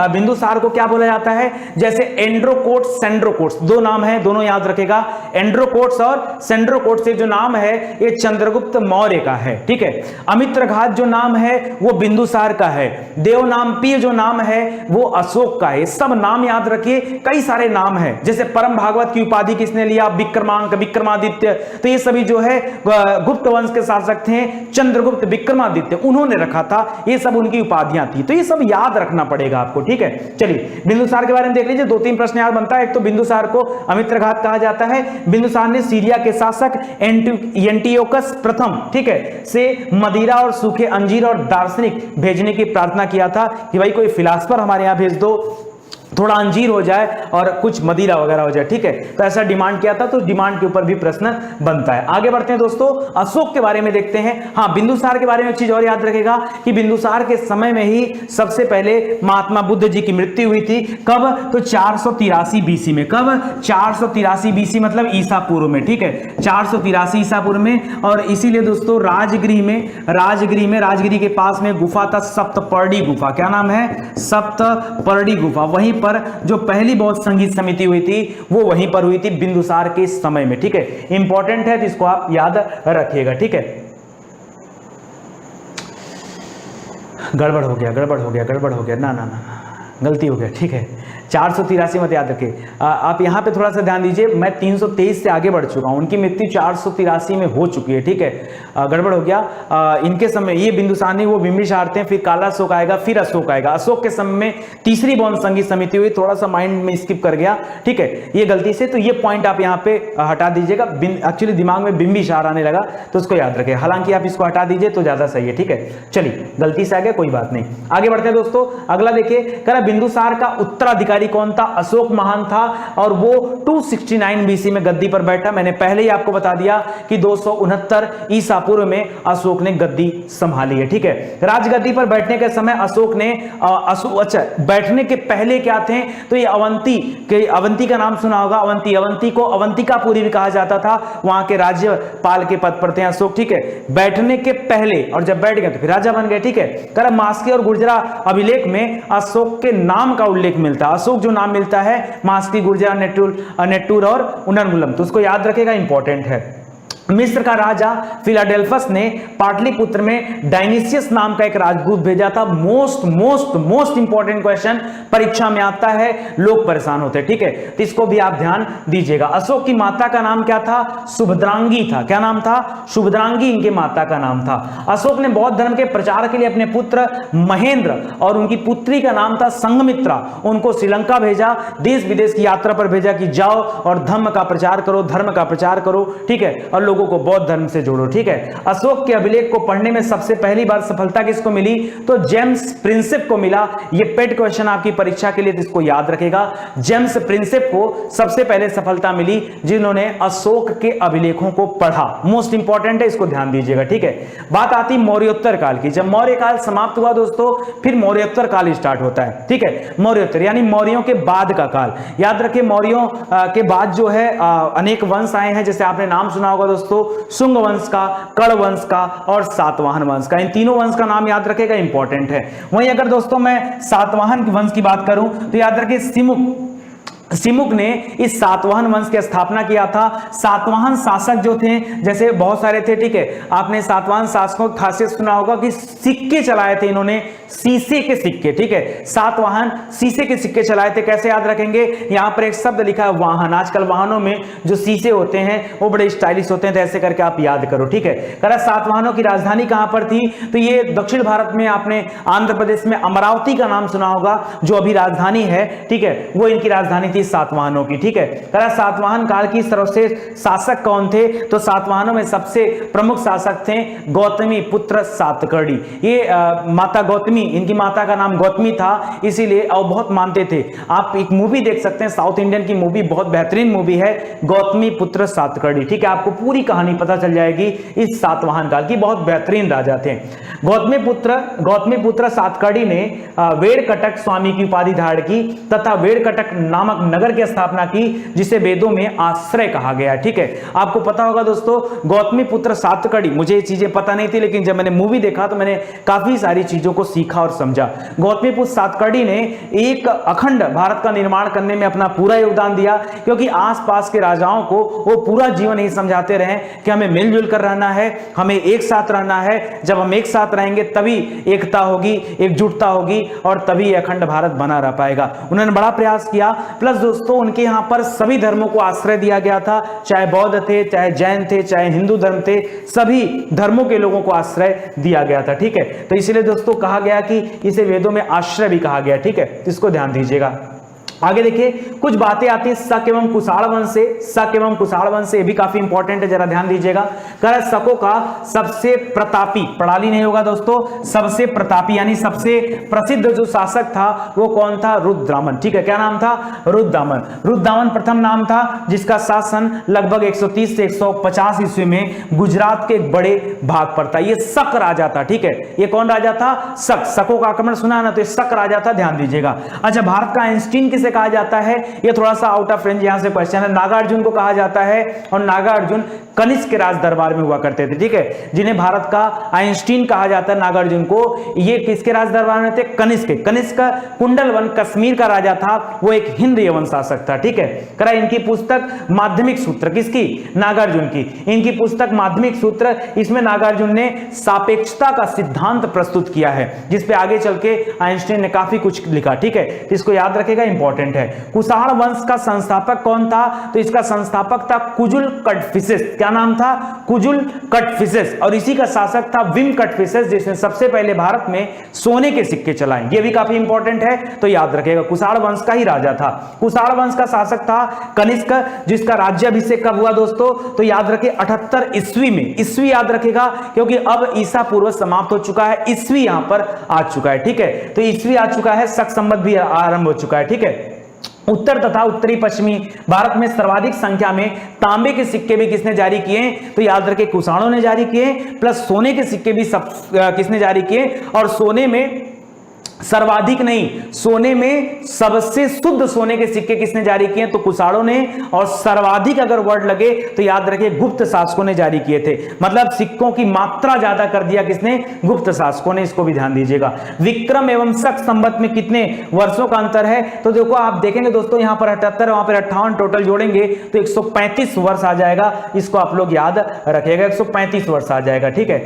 बिंदुसार को क्या बोला जाता है, जैसे एंड्रोकोट्स, सेंड्रोकोट्स, दो नाम है, दोनों याद रखेगा। एंड्रोकोट्स और सेंड्रोकोट्स से जो नाम है ये चंद्रगुप्त मौर्य का है। ठीक है, अमित्रघात जो नाम है वो बिंदुसार का है। देवनामपीय जो नाम है वो अशोक का है। सब नाम याद रखिए, कई सारे नाम है, जैसे परम भागवत की उपाधि किसने लिया, विक्रमांक, विक्रमादित्य, तो ये सभी जो है गुप्त वंश के शासक थे, चंद्रगुप्त, विक्रमादित्य, उन्होंने रखा था, ये सब उनकी उपाधियां थी, तो ये सब याद रखना पड़ेगा आपको। ठीक है, चलिए बिंदुसार के बारे में देख लीजिए, 2-3 प्रश्न याद बनता है। एक तो बिंदुसार को अमित्रघात कहा जाता है। बिंदुसार ने सीरिया के शासक एंटियोकस प्रथम, ठीक है, से मदिरा और सूखे अंजीर और दार्शनिक भेजने की प्रार्थना किया था कि भाई कोई फिलासफर हमारे यहां भेज दो, थोड़ा अंजीर हो जाए और कुछ मदिरा वगैरह हो जाए। ठीक है, तो ऐसा डिमांड किया था, तो डिमांड के ऊपर भी प्रश्न बनता है। आगे बढ़ते हैं दोस्तों, अशोक के बारे में देखते हैं। हाँ, बिंदुसार के बारे में एक चीज और याद रखेगा कि बिंदुसार के समय में ही सबसे पहले महात्मा बुद्ध जी की मृत्यु हुई थी। कब, तो 483 बीसी में। कब, 483 बीसी मतलब ईसा पूर्व में। ठीक है, 483 ईसा पूर्व में। और इसीलिए दोस्तों राजगिरी के पास में गुफा था, सप्तपर्णी गुफा। क्या नाम है, सप्तपर्णी गुफा। वहीं पर जो पहली बौद्ध संगीत समिति हुई थी वो वहीं पर हुई थी बिंदुसार के समय में। ठीक है, इंपॉर्टेंट है, तो इसको आप याद रखिएगा। ठीक है, गड़बड़ हो गया, ना गलती हो गया। ठीक है, 483 मत याद रखिए। आप यहां पे थोड़ा सा ध्यान दीजिए, मैं 323 से आगे बढ़ चुका हूं, उनकी मृत्यु 483 में हो चुकी है। ठीक है, गड़बड़ हो गया। इनके समय ये बिंदुसार नहीं, वो बिंबिसार थे, फिर काला अशोक आएगा, फिर अशोक आएगा। अशोक के समय में तीसरी बौद्ध संगीत समिति हुई, थोड़ा सा माइंड में स्किप कर गया। ठीक है, ये गलती से, तो ये पॉइंट आप यहाँ पे हटा दीजिएगा। एक्चुअली दिमाग में बिंबिसार आने लगा तो उसको याद रखें, हालांकि आप इसको हटा दीजिए तो ज्यादा सही है। ठीक है, चलिए गलती से आ गया, कोई बात नहीं। आगे बढ़ते हैं दोस्तों, अगला देखिए, कह बिंदुसार का उत्तराधिकारी कौन था, अशोक महान था, और वो 269 बीसी में गद्दी पर बैठा। मैंने पहले ही आपको बता दिया कि 269 ईसा पूर्व में अशोक ने गद्दी संभाली है। ठीक है, राजगद्दी पर बैठने के समय अशोक ने अच्छा, बैठने के पहले क्या थे, तो ये अवंती का नाम सुना होगा, अवंती को अवंतिकापुरी भी कहा जाता था, वहां के राज्यपाल के पद पर थे अशोक। ठीक है, बैठने के पहले, और जब बैठ गए तो फिर राजा बन गए। ठीक है, कर मास्की और गुर्जरा अभिलेख में अशोक के नाम का उल्लेख मिलता है। अशोक जो नाम मिलता है, मास्की, गुर्जरा, नेट्टूर और उनरमुलम, तो उसको याद रखेगा, इंपॉर्टेंट है। मिस्र का राजा फिलाडेल्फस ने पाटलिपुत्र में डायनिसियस नाम का एक राजदूत भेजा था। मोस्ट इंपॉर्टेंट क्वेश्चन परीक्षा में आता है, लोग परेशान होते हैं। ठीक है, तो इसको भी आप ध्यान दीजिएगा। अशोक की माता का नाम क्या था, सुभद्रांगी था। क्या नाम था, सुभद्रांगी इनके माता का नाम था। अशोक ने बौद्ध धर्म के प्रचार के लिए अपने पुत्र महेंद्र और उनकी पुत्री का नाम था संघमित्रा, उनको श्रीलंका भेजा, देश विदेश की यात्रा पर भेजा कि जाओ और धर्म का प्रचार करो। ठीक है, और लोगों को बौद्ध धर्म से जोड़ो। ठीक है, अशोक के अभिलेख को पढ़ने में सबसे पहली बार सफलता किसको मिली? तो जेम्स प्रिंसेप को मिला। ये पेड क्वेश्चन आपकी परीक्षा के लिए, इसको याद रखेगा। जेम्स प्रिंसेप को सबसे पहले सफलता मिली जिन्होंने अशोक के अभिलेखों को पढ़ा। मोस्ट इंपॉर्टेंट है, इसको ध्यान दीजिएगा। ठीक है, बात आती मौर्योत्तर काल की। जब मौर्य काल समाप्त हुआ दोस्तों, फिर मौर्योत्तर काल स्टार्ट होता है। ठीक है, मौर्योत्तर यानी मौर्यों के बाद का काल। याद रखें, मौर्यों के बाद जो है अनेक वंश आए हैं, जैसे आपने नाम सुना होगा दोस्तों, शुंग वंश का, कर्ण वंश का और सातवाहन वंश का। इन तीनों वंश का नाम याद रखेगा, इंपॉर्टेंट है। वहीं अगर दोस्तों मैं सातवाहन वंश की बात करूं तो याद रखिए सिमुक ने इस सातवाहन वंश की स्थापना किया था। सातवाहन शासक जो थे, जैसे बहुत सारे थे, ठीक है, आपने सातवाहन शासकों की खासियत सुना होगा कि सिक्के चलाए थे इन्होंने, शीशे के सिक्के। ठीक है, सातवाहन शीशे के सिक्के चलाए थे। कैसे याद रखेंगे? यहां पर एक शब्द लिखा है वाहन। आजकल वाहनों में जो शीशे होते हैं वो बड़े स्टाइलिश होते हैं, तो ऐसे करके आप याद करो। ठीक है, करा सातवाहनों की राजधानी कहां पर थी? तो ये दक्षिण भारत में आपने आंध्र प्रदेश में अमरावती का नाम सुना होगा, जो अभी राजधानी है। ठीक है, वो इनकी राजधानी थी सातवाहनों की। ठीक है, करा सातवाहन काल की सर्वश्रेष्ठ शासक कौन थे? तो सातवाहनों में सबसे प्रमुख शासक थे गौतमी पुत्र सातकर्णी। ये माता गौतमी, इनकी माता का नाम गौतमी था, इसीलिए और बहुत मानते थे। आप एक मूवी देख सकते हैं, साउथ इंडियन की मूवी, बहुत बेहतरीन मूवी है, गौतमी पुत्र सातकर्णी। ठीक है, आपको पूरी कहानी पता चल जाएगी इस सातवाहन काल की। बहुत बेहतरीन राजा थे गौतमी पुत्र सातकर्णी ने वेड़कटक स्वामी की उपाधि धारण की तथा वेड़कटक नामक नगर की स्थापना की, जिसे वेदों में आश्रय कहा गया। ठीक है, आपको पता होगा दोस्तों, गौतमी पुत्र सातकर्णी, मुझे ये चीजें पता नहीं थी, लेकिन जब मैंने मूवी देखा तो मैंने काफी सारी चीजों को सीखा और समझा। गौतमी पुत्र सातकर्णी ने एक अखंड भारत का निर्माण करने में अपना पूरा योगदान दिया, क्योंकि आसपास के राजाओं को वो पूरा जीवन ही समझाते रहे कि हमें मिलजुल कर रहना है, हमें एक साथ रहना है। जब हम एक साथ रहेंगे तभी एकता होगी, एकजुटता होगी, और तभी अखंड भारत बना रह पाएगा। उन्होंने बड़ा प्रयास किया। प्लस दोस्तों, उनके यहां पर सभी धर्मों को आश्रय दिया गया था, चाहे बौद्ध थे, चाहे जैन थे, चाहे हिंदू धर्म थे, सभी धर्मों के लोगों को आश्रय दिया गया था। ठीक है, तो इसलिए दोस्तों कहा गया कि इसे वेदों में आश्रय भी कहा गया। ठीक है, इसको ध्यान दीजिएगा। आगे देखिए, कुछ बातें आती है शक एवं कुषाण वंश से। शक एवं कुषाण वंश से, ये भी काफी इंपॉर्टेंट है, जरा ध्यान दीजिएगा। कर शकों का सबसे प्रतापी, प्रणाली नहीं होगा दोस्तों, सबसे प्रतापी यानी सबसे प्रसिद्ध जो शासक था वो कौन था? रुद्रदामन। ठीक है, क्या नाम था? रुद्रदामन। रुद्रदामन प्रथम नाम था, जिसका शासन लगभग 130 से 150 ईस्वी में गुजरात के एक बड़े भाग पर था। ये शक राजा था। ठीक है, ये कौन राजा था? शक। शकों का आक्रमण सुना ना, तो ये शक राजा था, ध्यान दीजिएगा। अच्छा, भारत का आइंस्टीन किसे कहा जाता है? ये थोड़ा सा आउट ऑफ रेंज यहां से क्वेश्चन है। नागार्जुन को कहा जाता है, और नागार्जुन कनिष्क के राज दरबार में हुआ करते थे। ठीक है, जिन्हें भारत का आइंस्टीन कहा जाता है, नागार्जुन को, ये किसके राज दरबार में थे? कनिष्क। कनिष्क कुंडलवन कश्मीर का राजा था, वो एक हिंद यवन शासक था। ठीक है, करा इनकी पुस्तक माध्यमिक सूत्र, किसकी? नागार्जुन की। इनकी पुस्तक माध्यमिक सूत्र, इसमें नागार्जुन ने सापेक्षता का सिद्धांत प्रस्तुत किया है, जिसपे आगे चल के आइंस्टीन ने काफी कुछ लिखा। ठीक है, इसको याद रखेगा, इंपॉर्टेंट है। कुषाण वंश का संस्थापक कौन था? तो इसका संस्थापक था कुजुल कटफिसेस। क्या नाम था? कुजुल कटफिसेस। और इसी का शासक था विम कटफिसेस, जिसने सबसे पहले भारत में सोने के सिक्के चलाए। ये भी काफी इंपॉर्टेंट है, तो याद रखेगा, कुषाण वंश का ही राजा था। कुषाण वंश का शासक था कनिष्क, जिसका राज्याभिषेक कब हुआ दोस्तों? तो याद रखें 78 ईस्वी में। ईस्वी याद रखेगा, क्योंकि अब ईसा पूर्व समाप्त हो चुका है, ईस्वी यहां पर आ चुका है। ठीक है, तो ईस्वी आ चुका है, शक संवत भी आरंभ हो चुका है। ठीक है, उत्तर तथा उत्तरी पश्चिमी भारत में सर्वाधिक संख्या में तांबे के सिक्के भी किसने जारी किए? तो याद रखें, कुषाणों ने जारी किए। प्लस सोने के सिक्के भी किसने जारी किए? और सोने में सर्वाधिक नहीं, सोने में सबसे शुद्ध सोने के सिक्के किसने जारी किए? तो कुषाणों ने। और सर्वाधिक अगर वर्ड लगे तो याद रखिए, गुप्त शासकों ने जारी किए थे। मतलब सिक्कों की मात्रा ज्यादा कर दिया किसने? गुप्त शासकों ने। इसको भी ध्यान दीजिएगा। विक्रम एवं शक संवत में कितने वर्षों का अंतर है? तो देखो, आप देखेंगे दोस्तों, यहां पर 78, वहां पर 58, टोटल जोड़ेंगे तो 135 वर्ष आ जाएगा। इसको आप लोग याद रखिएगा, 135 वर्ष आ जाएगा। ठीक है,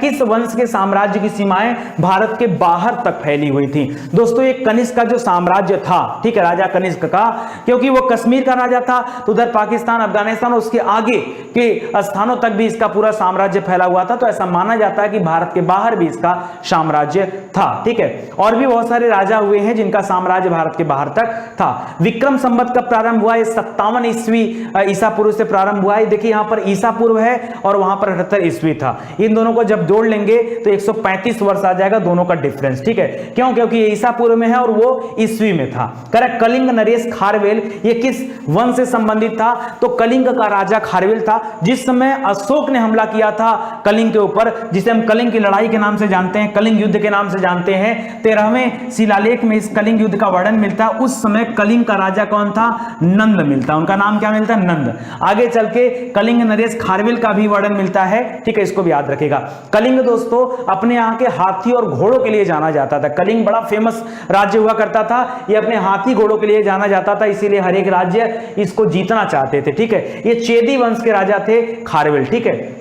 किस वंश के साम्राज्य की सीमाएं भारत के बाहर तक फैली हुई थी। दोस्तों ये कनिष्क का जो साम्राज्य था, ठीक है, राजा कनिष्क का, क्योंकि वो कश्मीर का राजा था तो उधर पाकिस्तान, अफगानिस्तान, उसके आगे के स्थानों तक भी इसका पूरा साम्राज्य फैला हुआ था। तो ऐसा माना जाता है कि भारत के बाहर भी इसका साम्राज्य था, ठीक है। और भी बहुत सारे राजा हुए हैं जिनका साम्राज्य भारत के बाहर तक था। विक्रम संवत कब प्रारंभ हुआ? 57 ईस्वी ईसा पूर्व से प्रारंभ हुआ है। देखिए यहां पर ईसा पूर्व है और वहां पर 78 ईस्वी था। इन दोनों को जब जोड़ लेंगे तो 135 वर्ष आ जाएगा दोनों का डिफरेंस, ठीक है। क्यों? क्योंकि ये ईसा पूर्व में है और वो ईस्वी में था। करेक्ट। कलिंग नरेश खारवेल, ये किस वंश से संबंधित था? तो कलिंग का राजा खारवेल था। जिस समय अशोक ने हमला किया था कलिंग के ऊपर, जिसे हम कलिंग की लड़ाई के नाम से जानते हैं, कलिंग युद्ध के नाम से जानते हैं, 13वें शिलालेख में इस कलिंग युद्ध का वर्णन मिलता है। उस समय कलिंग का राजा कौन था? नंद मिलता है। उनका नाम क्या मिलता है? नंद। आगे चल के कलिंग नरेश खारवेल का भी वर्णन मिलता है, ठीक है, इसको भी याद रखेगा। कलिंग दोस्तों अपने यहाँ के हाथी और घोड़ों के लिए जाना जाता था। कलिंग बड़ा फेमस राज्य हुआ करता था। ये अपने हाथी घोड़ों के लिए जाना जाता था, इसीलिए हर एक राज्य इसको जीतना चाहते थे, ठीक है। ये चेदी वंश के राजा थे खारवेल, ठीक है।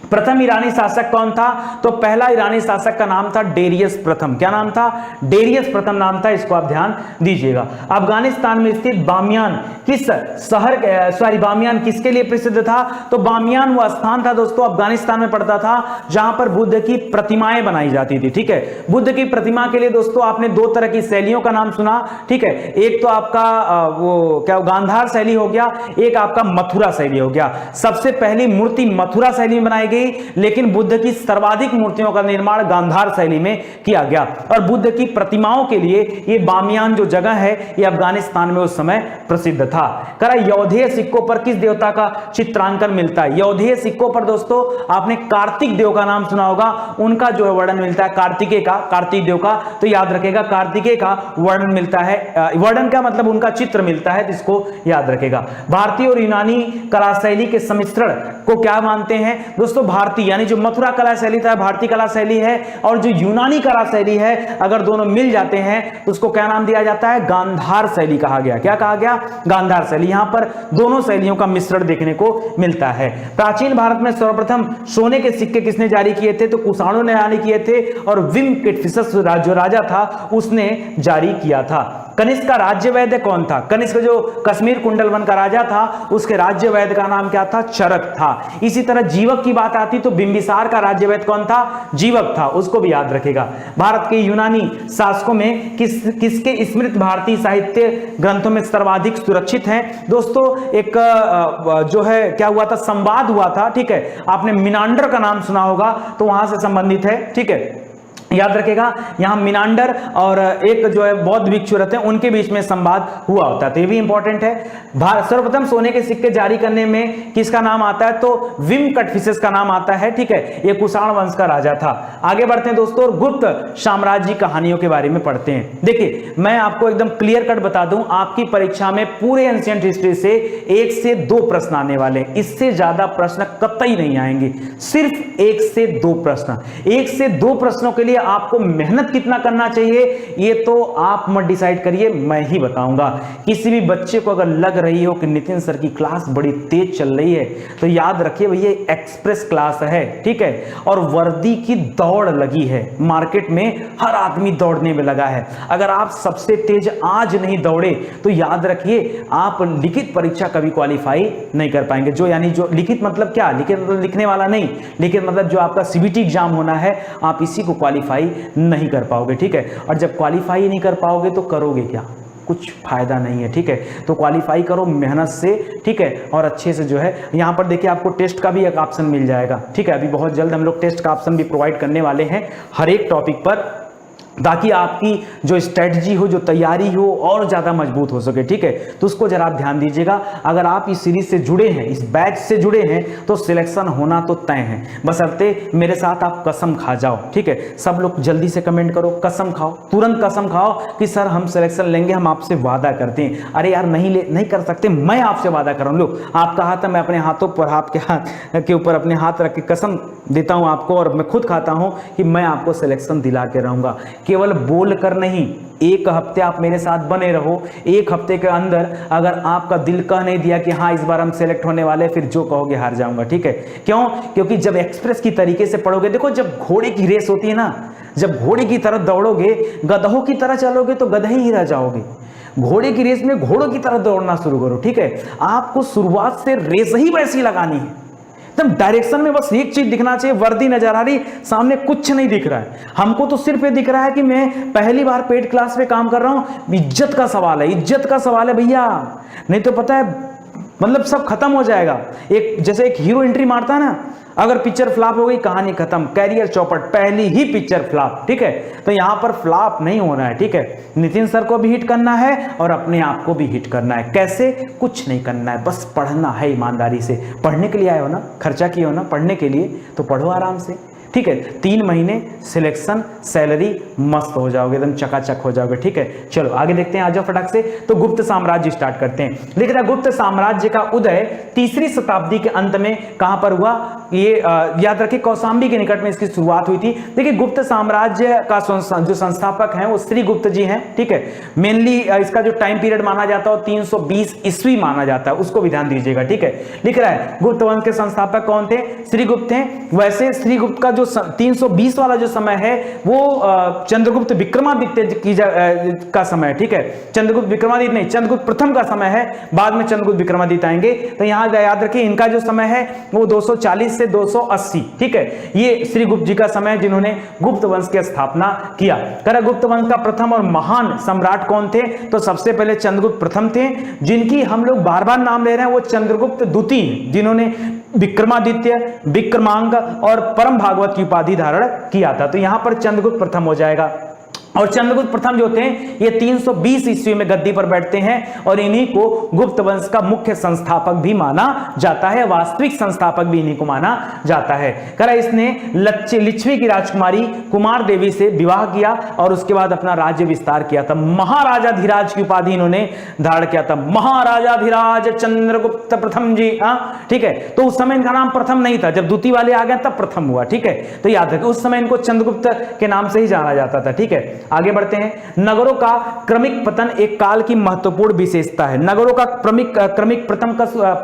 प्रथम ईरानी शासक कौन था? तो पहला ईरानी शासक का नाम था डेरियस प्रथम। क्या नाम था? डेरियस प्रथम नाम था। इसको आप ध्यान दीजिएगा। अफगानिस्तान में स्थित बामियान किस शहर, बामियान किसके लिए प्रसिद्ध था? तो बामियान वह स्थान था दोस्तों, अफगानिस्तान में पड़ता था, जहां पर बुद्ध की प्रतिमाएं बनाई जाती थी, ठीक है। बुद्ध की प्रतिमा के लिए दोस्तों आपने दो तरह की शैलियों का नाम सुना, ठीक है। एक तो आपका वो क्या गांधार शैली हो गया, एक आपका मथुरा शैली हो गया। सबसे पहली मूर्ति मथुरा शैली में बनाई गई, लेकिन बुद्ध की सर्वाधिक मूर्तियों का निर्माण गांधार शैली में किया गया। और बुद्ध की प्रतिमाओं के लिए ये बामियान जो जगह है ये अफगानिस्तान में उस समय प्रसिद्ध था। करा यौधेय सिक्कों पर किस देवता का चित्रांकन मिलता है? यौधेय सिक्कों पर दोस्तों आपने कार्तिक देव का नाम सुना होगा, उनका जो है वर्णन मिलता है, कार्तिकेय का, कार्तिक देव का। तो याद रखेगा कार्तिकेय का वर्णन मिलता है। वर्णन का मतलब उनका चित्र मिलता है, इसको याद रखेगा। भारतीय और यूनानी कला शैली के सम्मिश्रण को क्या मानते हैं दोस्तों? भारतीय यानी जो मथुरा कला शैली था भारतीय कला शैली है, और जो यूनानी कला शैली है, अगर दोनों मिल जाते हैं तो उसको क्या नाम दिया जाता है? गांधार शैली कहा गया। क्या कहा गया? गांधार शैली। यहां पर दोनों शैलियों का मिश्रण देखने को मिलता है। प्राचीन भारत में सर्वप्रथम सोने के सिक्के किसने जारी किए थे? तो कुषाणों ने जारी किए थे, और विम किटफिसस जो राजा था उसने जारी किया था। कनिष्क का राज्य वैद्य कौन था? कनिष्क जो कश्मीर कुंडलवन का राजा था उसके राज्य वैद्य का नाम क्या था? चरक था। इसी तरह जीवक की बात आती तो बिंबिसार का राज्य वैद्य कौन था? जीवक था, उसको भी याद रखेगा। भारत के यूनानी शासकों में किसके स्मृत भारतीय साहित्य ग्रंथों में सर्वाधिक सुरक्षित हैं? दोस्तों एक जो है क्या हुआ था? संवाद हुआ था, ठीक है। आपने मिनांडर का नाम सुना होगा, तो वहां से संबंधित है, ठीक है, याद रखेगा। यहां मिनांडर और एक जो है बौद्ध भिक्षु रहते हैं, उनके बीच में संवाद हुआ होता है, तो ये भी इंपॉर्टेंट है। सर्वप्रथम सोने के सिक्के जारी करने में किसका नाम आता है? तो विम कटफिसेस का नाम आता है, ठीक है। ये कुषाण वंश का राजा था। आगे बढ़ते हैं दोस्तों, गुप्त साम्राज्य कहानियों के बारे में पढ़ते हैं। देखिए मैं आपको एकदम क्लियर कट बता दूं, आपकी परीक्षा में पूरे एंशिएंट हिस्ट्री से 1 से 2 प्रश्न आने वाले हैं, इससे ज्यादा प्रश्न कतई नहीं आएंगे। सिर्फ 1 से 2 प्रश्न। 1 से 2 प्रश्नों के लिए आपको मेहनत कितना करना चाहिए ये तो आप मत डिसाइड करिए, मैं ही बताऊंगा। किसी भी बच्चे को अगर लग रही हो कि नितिन सर की क्लास बड़ी तेज चल रही है, तो याद रखिए भैया एक्सप्रेस क्लास है, ठीक है, और वर्दी की दौड़ लगी है। मार्केट में हर आदमी दौड़ने में लगा है। अगर आप सबसे तेज आज नहीं दौड़े तो याद रखिए आप लिखित परीक्षा कभी क्वालिफाई नहीं कर पाएंगे। जो यानी जो लिखित मतलब क्या? लिखित मतलब लिखने वाला नहीं, लिखित मतलब जो आपका सीबीटी एग्जाम होना है, आप इसी को क्वालिफाई नहीं कर पाओगे, ठीक है। और जब क्वालिफाई नहीं कर पाओगे तो करोगे क्या? कुछ फायदा नहीं है, ठीक है। तो क्वालिफाई करो मेहनत से, ठीक है, और अच्छे से जो है यहां पर देखिए आपको टेस्ट का भी एक ऑप्शन मिल जाएगा, ठीक है। अभी बहुत जल्द हम लोग टेस्ट का ऑप्शन भी प्रोवाइड करने वाले हैं हर एक टॉपिक पर, ताकि आपकी जो स्ट्रेटजी हो, जो तैयारी हो, और ज़्यादा मजबूत हो सके, ठीक है। तो उसको जरा आप ध्यान दीजिएगा। अगर आप इस सीरीज से जुड़े हैं, इस बैच से जुड़े हैं, तो सिलेक्शन होना तो तय है, बशर्ते मेरे साथ आप कसम खा जाओ, ठीक है। सब लोग जल्दी से कमेंट करो, कसम खाओ, तुरंत कसम खाओ कि सर हम सिलेक्शन लेंगे, हम आपसे वादा करते हैं। अरे यार नहीं कर सकते, मैं आपसे वादा कर रहा हूँ। लो आपका हाथ है, मैं अपने हाथों पर, आपके हाथ के ऊपर अपने हाथ रख के कसम देता हूँ आपको, और मैं खुद खाता हूँ कि मैं आपको सिलेक्शन दिला के रहूँगा। केवल बोल कर नहीं, एक हफ्ते आप मेरे साथ बने रहो, एक हफ्ते के अंदर अगर आपका दिल कह नहीं दिया कि हाँ इस बार हम सेलेक्ट होने वाले, फिर जो कहोगे हार जाऊंगा, ठीक है। क्यों? क्योंकि जब एक्सप्रेस की तरीके से पढ़ोगे, देखो जब घोड़े की रेस होती है ना, जब घोड़े की तरह दौड़ोगे, गधों की तरह चलोगे तो गधे ही रह जाओगे। घोड़े की रेस में घोड़ों की तरह दौड़ना शुरू करो, ठीक है। आपको शुरुआत से रेस ही वैसी लगानी है, एकदम डायरेक्शन में बस एक चीज दिखना चाहिए, वर्दी नजर आ रही, सामने कुछ नहीं दिख रहा है। हमको तो सिर्फ ये दिख रहा है कि मैं पहली बार पेड क्लास में काम कर रहा हूं। इज्जत का सवाल है, इज्जत का सवाल है भैया, नहीं तो पता है मतलब सब खत्म हो जाएगा। एक जैसे एक हीरो एंट्री मारता है ना, अगर पिक्चर फ्लॉप हो गई, कहानी खत्म, कैरियर चौपट, पहली ही पिक्चर फ्लॉप, ठीक है। तो यहां पर फ्लॉप नहीं होना है, ठीक है। नितिन सर को भी हिट करना है और अपने आप को भी हिट करना है। कैसे? कुछ नहीं करना है, बस पढ़ना है ईमानदारी से। पढ़ने के लिए आए हो ना, खर्चा किए हो ना पढ़ने के लिए, तो पढ़ो आराम से, ठीक है। 3 महीने सिलेक्शन, सैलरी, मस्त हो जाओगे, एकदम चकाचक हो जाओगे, ठीक है। चलो आगे देखते हैं, आ जाओ फटाक से। तो गुप्त साम्राज्य स्टार्ट करते हैं। लिख रहा है गुप्त साम्राज्य का उदय 3री शताब्दी के अंत में कहां पर हुआ? ये याद रखिए कौशाम्बी के निकट में इसकी शुरुआत हुई थी। देखिए गुप्त साम्राज्य का जो संस्थापक हैं वो श्री गुप्त जी हैं, ठीक है। मेनली इसका जो टाइम पीरियड माना जाता है 320 ईस्वी माना जाता है, उसको भी ध्यान दीजिएगा, ठीक है। लिख रहा है गुप्त वंश के संस्थापक कौन थे? श्री गुप्त हैं। वैसे श्री गुप्त का जो 320 वाला जो समय है वो चंद्रगुप्त विक्रमादित्य का समय, ठीक है। चंद्रगुप्त विक्रमादित्य नहीं, चंद्रगुप्त प्रथम का समय है, बाद में चंद्रगुप्त विक्रमादित्य आएंगे। तो यहां याद रखिए इनका जो समय है वो 240 से 280, ठीक है। ये श्री गुप्त जी का समय जिन्होंने गुप्त वंश की स्थापना किया। गुप्त वंश का प्रथम और महान सम्राट कौन थे? तो सबसे पहले चंद्रगुप्त प्रथम थे, जिनकी हम लोग बार बार नाम ले रहे हैं, वो चंद्रगुप्त द्वितीय, जिन्होंने विक्रमादित्य, विक्रमांग और परम भागवत की उपाधि धारण किया था। तो यहां पर चंद्रगुप्त प्रथम हो जाएगा। और चंद्रगुप्त प्रथम जो थे ये 320 ईस्वी में गद्दी पर बैठते हैं और इन्हीं को गुप्त वंश का मुख्य संस्थापक भी माना जाता है, वास्तविक संस्थापक भी इन्हीं को माना जाता है। करा इसने लिच्छवी की राजकुमारी कुमार देवी से विवाह किया और उसके बाद अपना राज्य विस्तार किया था। महाराजाधिराज की उपाधि इन्होंने धारण किया था, महाराजाधिराज चंद्रगुप्त प्रथम जी, ठीक है। तो उस समय इनका नाम प्रथम नहीं था, जब द्वितीय वाले आ गए तब प्रथम हुआ, ठीक है। तो याद रखिए उस समय इनको चंद्रगुप्त के नाम से ही जाना जाता था, ठीक है। आगे बढ़ते हैं। नगरों का क्रमिक पतन एक काल की महत्वपूर्ण विशेषता है। नगरों का क्रमिक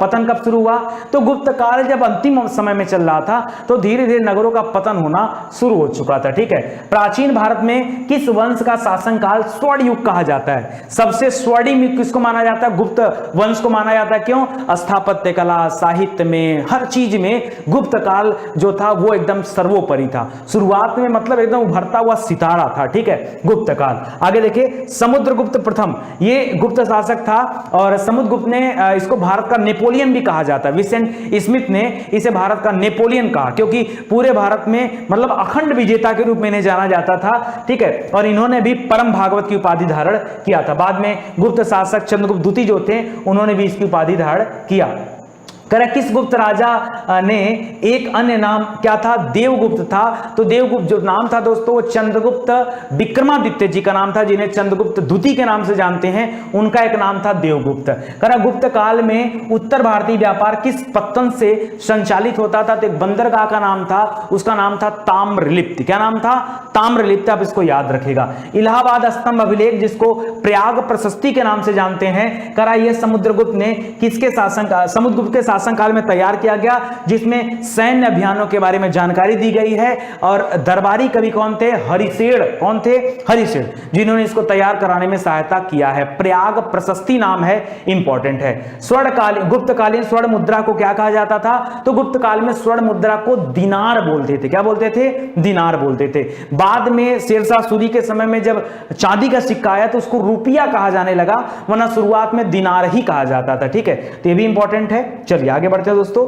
पतन कब शुरू हुआ? तो गुप्त काल जब अंतिम समय में चल रहा था तो धीरे धीरे नगरों का पतन होना शुरू हो चुका था, ठीक है। प्राचीन भारत में किस वंश का शासनकाल स्वर्ण युग कहा जाता है? सबसे स्वर्णिम युग किसको माना जाता है? गुप्त वंश को माना जाता है। क्यों? स्थापत्य कला, साहित्य में, हर चीज में गुप्त काल जो था वो एकदम सर्वोपरि था। शुरुआत में मतलब एकदम उभरता हुआ सितारा था, ठीक है, गुप्त काल। आगे देखिए समुद्रगुप्त प्रथम, ये गुप्त शासक था और समुद्रगुप्त ने इसको भारत का नेपोलियन भी कहा जाता है। विंसेंट स्मिथ ने इसे भारत का नेपोलियन कहा क्योंकि पूरे भारत में मतलब अखंड विजेता के रूप में इन्हें जाना जाता था, ठीक है। और इन्होंने भी परम भागवत की उपाधि धारण किया था। बाद में गुप्त शासक चंद्रगुप्त द्वितीय जो थे उन्होंने भी इसकी उपाधि धारण किया। किस गुप्त राजा ने एक अन्य नाम क्या था? देवगुप्त था। तो देवगुप्त जो नाम था दोस्तों वो चंद्रगुप्त विक्रमादित्य जी का नाम था, जिन्हें चंद्रगुप्त द्वितीय के नाम से जानते हैं, उनका एक नाम था देवगुप्त। गुप्त काल में उत्तर भारतीय व्यापार किस पत्तन से संचालित होता था? तो एक बंदरगाह का नाम था, उसका नाम था ताम्रलिप्त। क्या नाम था? ताम्रलिप्त। आप इसको याद रखिएगा। इलाहाबाद स्तंभ अभिलेख जिसको प्रयाग प्रशस्ति के नाम से जानते हैं, यह समुद्रगुप्त ने किसके समुद्रगुप्त के शासनकाल में तैयार किया गया, जिसमें सैन्य अभियानों के बारे में जानकारी दी गई है। और दरबारी कवि कौन थे? हरिशेर। कौन थे? हरिशेर, जिन्होंने इसको तैयार कराने में सहायता किया है। प्रयाग प्रशस्ति नाम है, इंपॉर्टेंट है। स्वर्णकालीन गुप्तकालीन स्वर्ण मुद्रा को क्या कहा जाता था? तो गुप्त काल में स्वर्ण मुद्रा को दिनार बोलते थे। क्या बोलते थे? दिनार बोलते थे। बाद में शेरशाह सूरी के समय में जब चांदी का सिक्का आया तो उसको रुपया कहा जाने लगा, वरना शुरुआत में दिनार ही कहा जाता था, ठीक है। तो ये भी इंपॉर्टेंट है। चलिए आगे बढ़ते हैं दोस्तों,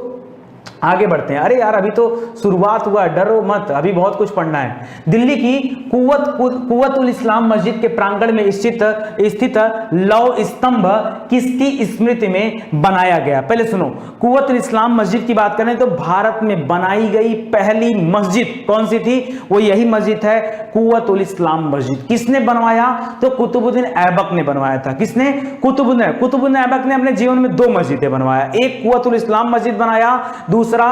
आगे बढ़ते हैं। अरे यार अभी तो शुरुआत हुआ, डरो मत, अभी बहुत कुछ पढ़ना है। दिल्ली की कुव्वतुल इस्लाम मस्जिद के प्रांगण में स्थित लौह स्तंभ किसकी स्मृति में बनाया गया? पहले सुनो, कुव्वतुल इस्लाम मस्जिद की बात करें तो भारत में बनाई गई पहली मस्जिद कौन सी थी? वो यही मस्जिद है, कुव्वतुल इस्लाम मस्जिद। किसने बनवाया? तो कुतुबुद्दीन ऐबक ने बनवाया था। किसने? कुतुबुद्दीन ऐबक ने अपने जीवन में 2 मस्जिदें बनवाया। एक कुव्वतुल इस्लाम मस्जिद बनाया दूसरा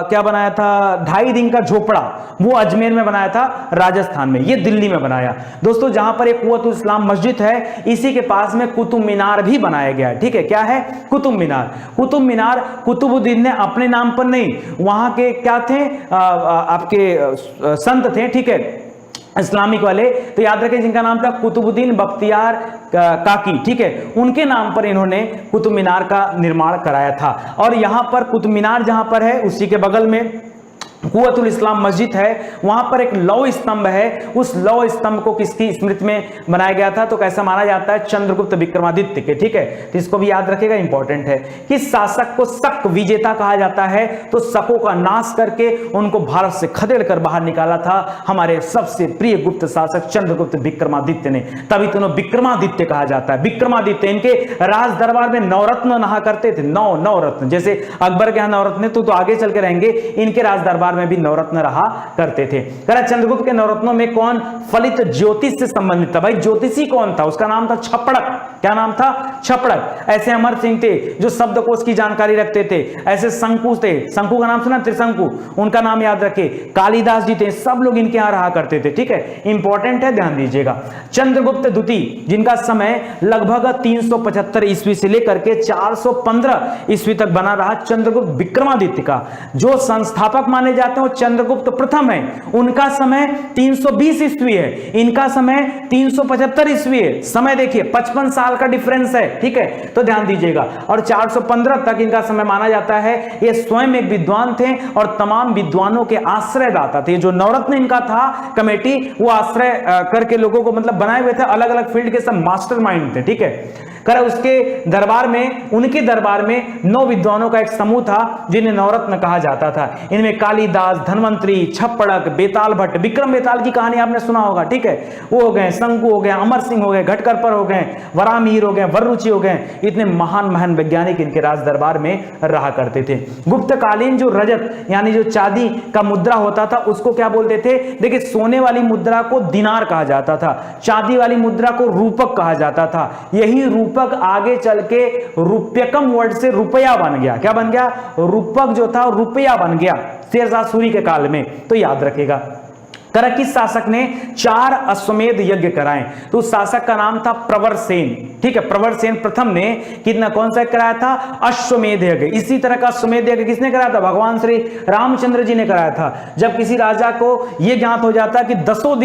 क्या बनाया था, 2.5 दिन का झोपड़ा, वो अजमेर में बनाया था राजस्थान में, ये दिल्ली में बनाया। दोस्तों जहां पर एक कुव्वतुल इस्लाम मस्जिद है, इसी के पास में कुतुब मीनार भी बनाया गया है। ठीक है, क्या है, कुतुब मीनार। कुतुब मीनार कुतुबुद्दीन ने अपने नाम पर नहीं, वहां के क्या थे, आपके संत थे, ठीक है, इस्लामिक वाले, तो याद रखें जिनका नाम था कुतुबुद्दीन बख्तियार काकी, ठीक है, उनके नाम पर इन्होंने कुतुब मीनार का निर्माण कराया था। और यहां पर कुतुब मीनार जहां पर है, उसी के बगल में कुव्वतुल इस्लाम मस्जिद है, वहां पर एक लौह स्तंभ है, उस लौह स्तंभ को किसकी स्मृति में बनाया गया था, तो कैसा माना जाता है, चंद्रगुप्त विक्रमादित्य के। ठीक है, तो इसको भी याद रखिएगा, इंपॉर्टेंट है। किस शासक को शक विजेता कहा जाता है, तो शकों का नाश करके उनको भारत से खदेड़ कर बाहर निकाला था हमारे सबसे प्रिय गुप्त शासक चंद्रगुप्त विक्रमादित्य ने, तभी तो विक्रमादित्य कहा जाता है। विक्रमादित्य, इनके राज दरबार में नवरत्न नहा करते थे, नवरत्न, जैसे अकबर के यहां नवरत्न तो आगे चल के रहेंगे, इनके राज दरबार में भी नवरत्न रहा करते थे। चंद्रगुप्त के नवरत्नों में कौन फलित ज्योतिष से संबंधित था, भाई ज्योतिषी कौन था, उसका नाम था छपड़क। क्या नाम था, छपड़क। ऐसे अमर सिंह थे जो शब्दकोश की जानकारी रखते थे, ऐसे शंकु थे, शंकु का नाम सुना, त्रिशंकु, उनका नाम याद रखे, कालिदास जी थे, सब लोग इनके यहां रहा करते थे। ठीक है, इंपॉर्टेंट है, ध्यान दीजिएगा। चंद्रगुप्त द्वितीय, जिनका समय लगभग 375 ईस्वी से लेकर के 415 ईस्वी तक बना रहा, चंद्रगुप्त विक्रमादित्य का जो संस्थापक माने जाते हैं वो चंद्रगुप्त प्रथम है, उनका समय 320 ईस्वी है, इनका समय 375 ईस्वी है। समय देखिए 55 साल का डिफरेंस है। ठीक है, तो ध्यान दीजिएगा। और 415 तक इनका समय माना जाता है। ये स्वयं एक विद्वान थे और तमाम विद्वानों के आश्रयदाता थे। जो नवरत्न इनका था कमेटी, वो आश्रय करके लोगों को मतलब बनाए हुए थे, अलग अलग फील्ड के सब मास्टरमाइंड थे। ठीक है, उसके दरबार में, उनके दरबार में 9 विद्वानों का एक समूह था जिन्हें नवरत्न कहा जाता था। इनमें कालिदास, धन्वंतरी, छप्पड़क, बेताल भट्ट, विक्रम बेताल की कहानी आपने सुना होगा। ठीक है, वो हो गए, शंकु हो गए, अमर सिंह हो गए, घटकरपर हो गए, वरामिहिर हो गए, वररुचि हो गए, इतने महान महान वैज्ञानिक इनके राज दरबार में रहा करते थे। गुप्तकालीन जो रजत यानी जो चांदी का मुद्रा होता था, उसको क्या बोलते थे, देखिए सोने वाली मुद्रा को दिनार कहा जाता था, चांदी वाली मुद्रा को रूपक कहा जाता था। यही रूपक आगे चल के रुपयकम वर्ड से रुपया बन गया। क्या बन गया, रूपक जो था रुपया बन गया शेरशाह सूरी के काल में, तो याद रखेगा। किस शासक ने 4 अश्वमेध यज्ञ कराए, तो उस शासक का नाम था प्रवरसेन। ठीक है, प्रवरसेन प्रथम ने कितना, कौन सा कराया था, अश्वमेध यज्ञ। इसी तरह का अश्वमेध यज्ञ किसने कराया था, भगवान श्री रामचंद्र जी ने कराया था। जब किसी राजा को यह ज्ञात हो जाता कि 10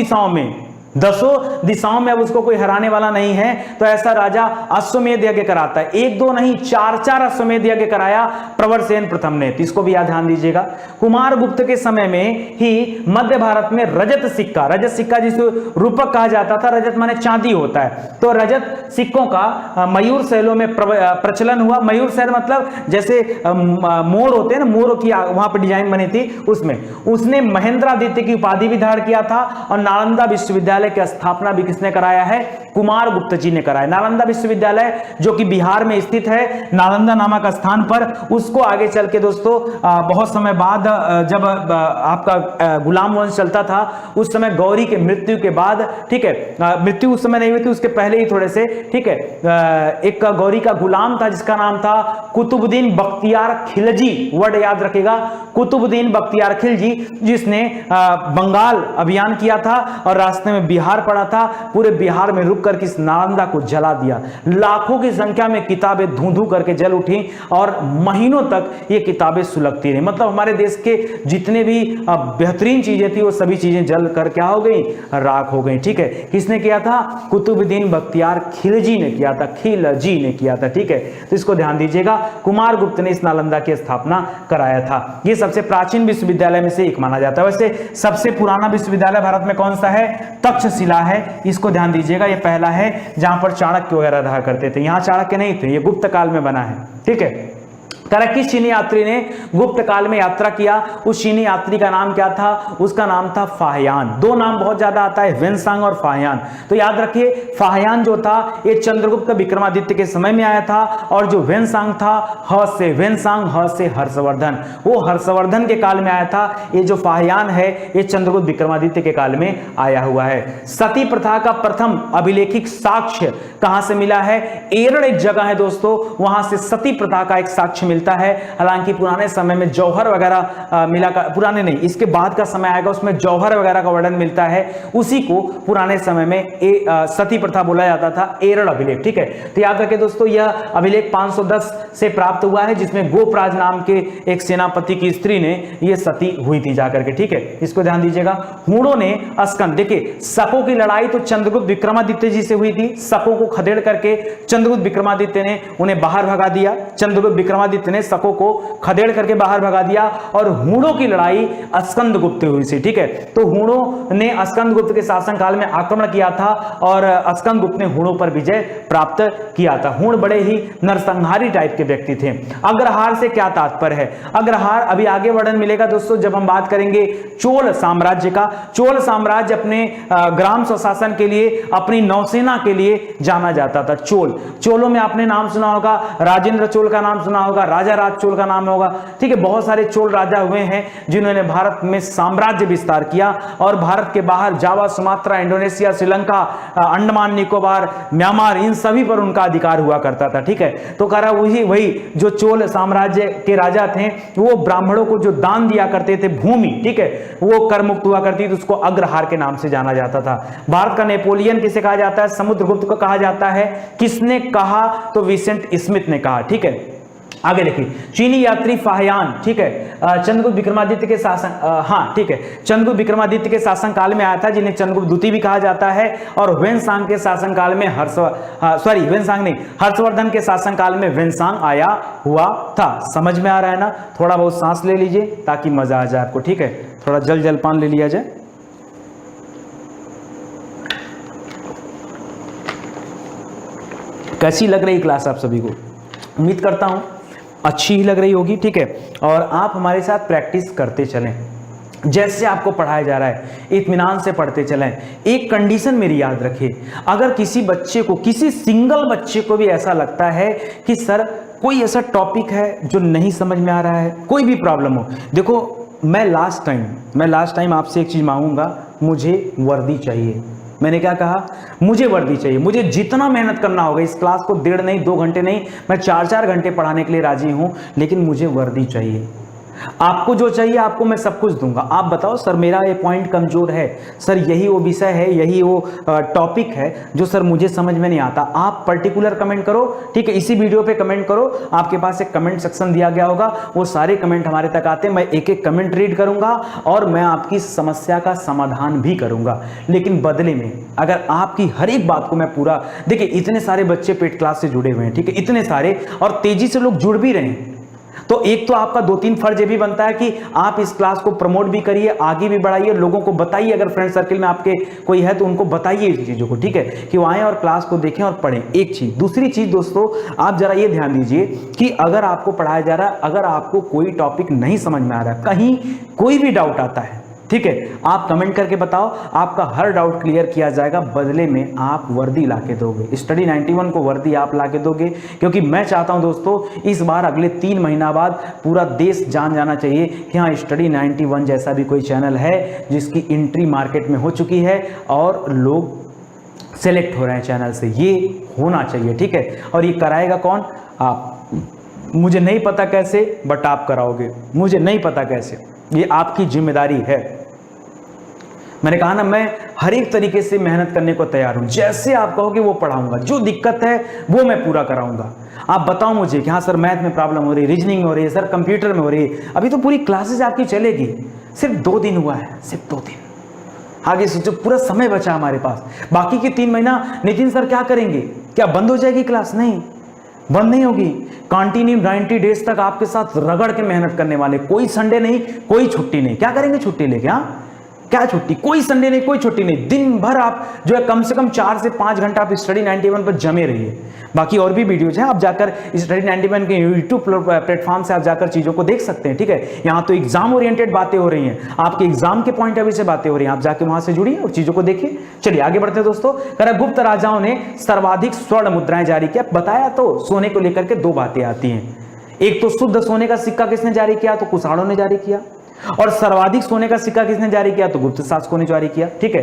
दिशाओं में अब उसको कोई हराने वाला नहीं है, तो ऐसा राजा अश्वमेध यज्ञ कराता है। 1-2 नहीं, 4 अश्वमेध यज्ञ कराया प्रवरसेन प्रथम ने, तो इसको भी याद ध्यान दीजिएगा। कुमार गुप्त के समय में ही मध्य भारत में रजत सिक्का जिसे रूपक कहा जाता था, रजत माने चांदी होता है, तो रजत सिक्कों का मयूर शैलों में प्रचलन हुआ। मयूर शैल मतलब जैसे मोर होते हैं ना, मोर की वहां पर डिजाइन बनी थी, उसमें उसने महेंद्रादित्य की उपाधि भी धारण किया था। और नालंदा विश्वविद्यालय की स्थापना भी किसने कराया है, कुमार गुप्त जी ने कराया। नालंदा विश्वविद्यालय जो कि बिहार में स्थित है, नालंदा नामक स्थान पर, उसको आगे चल के दोस्तों बहुत समय बाद जब आपका गुलाम वंश चलता था, उस समय गौरी के मृत्यु के बाद, ठीक है, मृत्यु उस समय नहीं हुई थी, उसके पहले ही थोड़े से, ठीक है, एक गौरी का गुलाम था जिसका नाम था कुतुबुद्दीन बख्तियार खिलजी। वर्ड याद रखेगा, कुतुबुद्दीन बख्तियार खिलजी, जिसने बंगाल अभियान किया था और रास्ते में बिहार पड़ा था। पूरे बिहार में रुक करके इस नालंदा को जला दिया। लाखों की संख्या में किताबें धू-धू करके जल उठी और महीनों तक ये किताबें सुलगती रही। मतलब हमारे देश के जितने भी बेहतरीन चीजें थी वो सभी चीजें जल कर क्या हो गई, राख हो गई। ठीक है, किसने किया था, कुतुबुद्दीन बख्तियार खिलजी ने किया था, खिलजी ने किया था। ठीक है, तो इसको ध्यान दीजिएगा। कुमार गुप्त ने इस नालंदा की स्थापना कराया था। ये सबसे प्राचीन विश्वविद्यालय में से एक माना जाता है। वैसे सबसे पुराना विश्वविद्यालय भारत में कौन सा है, तक्षशिला है। इसको ध्यान दीजिएगा, ये पहला है जहां पर चाणक्य वगैरह रहा करते थे। यहां चाणक्य नहीं थे, ये गुप्त काल में बना है। ठीक है, किस चीनी यात्री ने गुप्त काल में यात्रा किया, उस चीनी यात्री का नाम क्या था, उसका नाम था फाहियान। 2 नाम बहुत ज्यादा आता है, वेनसांग और फाहियान। तो याद रखिए, फाहियान जो था ये चंद्रगुप्त विक्रमादित्य के समय में आया था, और जो वेनसांग था, ह से वेनसांग, ह से हर्षवर्धन, वो हर्षवर्धन के काल में आया था। ये जो फाहियान है ये चंद्रगुप्त विक्रमादित्य के काल में आया हुआ है। सती प्रथा का प्रथम अभिलेखित साक्ष्य कहां से मिला है, एरड़ एक जगह है दोस्तों, वहां से सती प्रथा का एक साक्ष्य मिलता मिलता है। हालांकि पुराने समय में जौहर वगैरह मिला का, पुराने नहीं, इसके बाद का समय आएगा उसमें जौहर वगैरह का वर्णन मिलता है। उसी को पुराने समय में सती प्रथा बोला जाता था, एरड़ अभिलेख। ठीक है, तो याद रखें दोस्तों, यह अभिलेख 510 से प्राप्त हुआ है, जिसमें गोपराज नाम के एक सेनापति की स्त्री ने यह सती हुई थी जाकर के। ठीक है, इसको ध्यान दीजिएगा। हूणों ने अस्कंद, देखिए सकों की लड़ाई तो चंद्रगुप्त विक्रमादित्य जी से हुई थी। सकों को खदेड़ करके चंद्रगुप्त विक्रमादित्य ने उन्हें बाहर भगा दिया। चंद्रगुप्त विक्रमादित्य ने सकों को खदेड़ करके बाहर भगा दिया और हूणों की लड़ाई अस्कंद गुप्त हुई थी। ठीक है, तो हूणों ने अस्कंद गुप्त के शासन काल में आक्रमण किया था और अस्कंद गुप्त ने हूणों पर विजय प्राप्त किया था। हूण बड़े ही नरसंहारी टाइप के व्यक्ति थे। अग्रहार से क्या तात्पर्य है? अग्रहार अभी आगे वर्णन मिलेगा दोस्तों जब हम बात करेंगे चोल साम्राज्य का। चोल साम्राज्य अपने ग्राम स्वशासन के लिए, अपनी नौसेना के लिए जाना जाता था। चोलों में आपने नाम सुना होगा, राजेंद्र चोल का नाम सुना होगा, राजा राज चोल का नाम होगा। ठीक है, बहुत सारे चोल राजा हुए हैं जिन्होंने भारत में साम्राज्य विस्तार किया और भारत के बाहर Java, Sumatra, Indonesia, Sri Lanka, Andaman Nicobar, Myanmar, इन सभी पर उनका अधिकार हुआ करता था। ठीक है, तो कह रहा वही जो चोल साम्राज्य के राजा थे वो ब्राह्मणों को जो दान दिया करते थे भूमि, ठीक है, वो कर मुक्त हुआ करती थी, उसको अग्रहार के नाम से जाना जाता था। भारत का नेपोलियन किसे कहा जाता है? समुद्रगुप्त को कहा जाता है। किसने कहा? तो विंसेंट स्मिथ ने कहा। ठीक है, आगे देखिए, चीनी यात्री फाहियान, ठीक है, चंद्रगुप्त विक्रमादित्य के शासन, हाँ ठीक है, चंद्रगुप्त विक्रमादित्य के शासन काल में आया था, जिन्हें चंद्रगुप्त द्वितीय भी कहा जाता है। और वेनसांग के शासन काल में हर्षवर्धन के शासन काल में वेनसांग आया हुआ था। समझ में आ रहा है ना? थोड़ा बहुत सांस ले लीजिए ताकि मजा आ जाए आपको। ठीक है, थोड़ा जलपान ले लिया जाए। कैसी लग रही क्लास आप सभी को? उम्मीद करता हूं अच्छी ही लग रही होगी। ठीक है, और आप हमारे साथ प्रैक्टिस करते चलें, जैसे आपको पढ़ाया जा रहा है इत्मीनान से पढ़ते चलें। एक कंडीशन मेरी याद रखिए, अगर किसी बच्चे को, किसी सिंगल बच्चे को भी ऐसा लगता है कि सर कोई ऐसा टॉपिक है जो नहीं समझ में आ रहा है, कोई भी प्रॉब्लम हो, देखो मैं लास्ट टाइम आपसे एक चीज मांगूंगा, मुझे वर्दी चाहिए। मैंने क्या कहा? मुझे वर्दी चाहिए। मुझे जितना मेहनत करना होगा इस क्लास को 1.5 नहीं 2 घंटे नहीं, मैं 4-4 घंटे पढ़ाने के लिए राजी हूं, लेकिन मुझे वर्दी चाहिए। आपको जो चाहिए आपको मैं सब कुछ दूंगा। आप बताओ सर मेरा ये पॉइंट कमजोर है, सर यही वो विषय है, यही वो टॉपिक है जो सर मुझे समझ में नहीं आता, आप पर्टिकुलर कमेंट करो। ठीक है, इसी वीडियो पे कमेंट करो, आपके पास एक कमेंट सेक्शन दिया गया होगा, वो सारे कमेंट हमारे तक आते हैं, मैं एक एक कमेंट रीड करूंगा और मैं आपकी समस्या का समाधान भी करूंगा। लेकिन बदले में अगर आपकी हर एक बात को मैं पूरा, देखिए इतने सारे बच्चे पेड क्लास से जुड़े हुए हैं, ठीक है, इतने सारे, और तेजी से लोग जुड़ भी रहे हैं, तो एक तो आपका 2-3 फर्ज ये भी बनता है कि आप इस क्लास को प्रमोट भी करिए, आगे भी बढ़ाइए, लोगों को बताइए, अगर फ्रेंड सर्कल में आपके कोई है तो उनको बताइए इस चीजों को। ठीक है, कि वो आए और क्लास को देखें और पढ़ें। एक चीज, दूसरी चीज दोस्तों, आप जरा ये ध्यान दीजिए कि अगर आपको पढ़ाया जा रहा है, अगर आपको कोई टॉपिक नहीं समझ में आ रहा है, कहीं कोई भी डाउट आता है, ठीक है, आप कमेंट करके बताओ, आपका हर डाउट क्लियर किया जाएगा। बदले में आप वर्दी लाके दोगे, स्टडी 91 को वर्दी आप लाके दोगे, क्योंकि मैं चाहता हूं दोस्तों इस बार अगले 3 महीना बाद पूरा देश जान जाना चाहिए कि हाँ स्टडी 91 जैसा भी कोई चैनल है जिसकी एंट्री मार्केट में हो चुकी है और लोग सेलेक्ट हो रहे हैं चैनल से। ये होना चाहिए, ठीक है, और ये कराएगा कौन? आप। मुझे नहीं पता कैसे, बट आप कराओगे, मुझे नहीं पता कैसे, ये आपकी जिम्मेदारी है। मैंने कहा ना, मैं हर एक तरीके से मेहनत करने को तैयार हूं, जैसे आप कहोगे वो पढ़ाऊंगा, जो दिक्कत है वो मैं पूरा कराऊंगा। आप बताओ मुझे कि हाँ सर मैथ में प्रॉब्लम हो रही है, रीजनिंग में हो रही है, सर कंप्यूटर में हो रही है, अभी तो पूरी क्लासेस आपकी चलेगी, सिर्फ 2 दिन हुआ है, सिर्फ 2 दिन, आगे सोचो पूरा समय बचा हमारे पास। बाकी के 3 महीना नितिन सर क्या करेंगे? क्या बंद हो जाएगी क्लास? नहीं, बंद नहीं होगी, कंटिन्यू 90 डेज तक आपके साथ रगड़ के मेहनत करने वाले, कोई संडे नहीं, कोई छुट्टी नहीं। क्या करेंगे छुट्टी लेके? हाँ क्या छुट्टी? कोई संडे नहीं, कोई छुट्टी नहीं, दिन भर आप जो है कम से कम 4 से 5 घंटा आप स्टडी 91 पर जमे रहिए। बाकी और भी वीडियोज हैं, आप जाकर स्टडी 91 के यूट्यूब प्लेटफॉर्म से आप जाकर चीजों को देख सकते हैं। ठीक है, यहाँ तो एग्जाम ओरिएंटेड बातें हो रही हैं, आपके एग्जाम के पॉइंट ऑफ व्यू से बातें हो रही हैं, आप जाके वहां से जुड़िए और चीजों को देखिए। चलिए आगे बढ़ते हैं दोस्तों। गुप्त राजाओं ने सर्वाधिक स्वर्ण मुद्राएं जारी किया। बताया तो सोने को लेकर के 2 बातें आती हैं, एक तो शुद्ध सोने का सिक्का किसने जारी किया? तो कुषाणों ने जारी किया, और सर्वाधिक सोने का सिक्का किसने जारी किया? तो गुप्त शासकों ने जारी किया। ठीक है,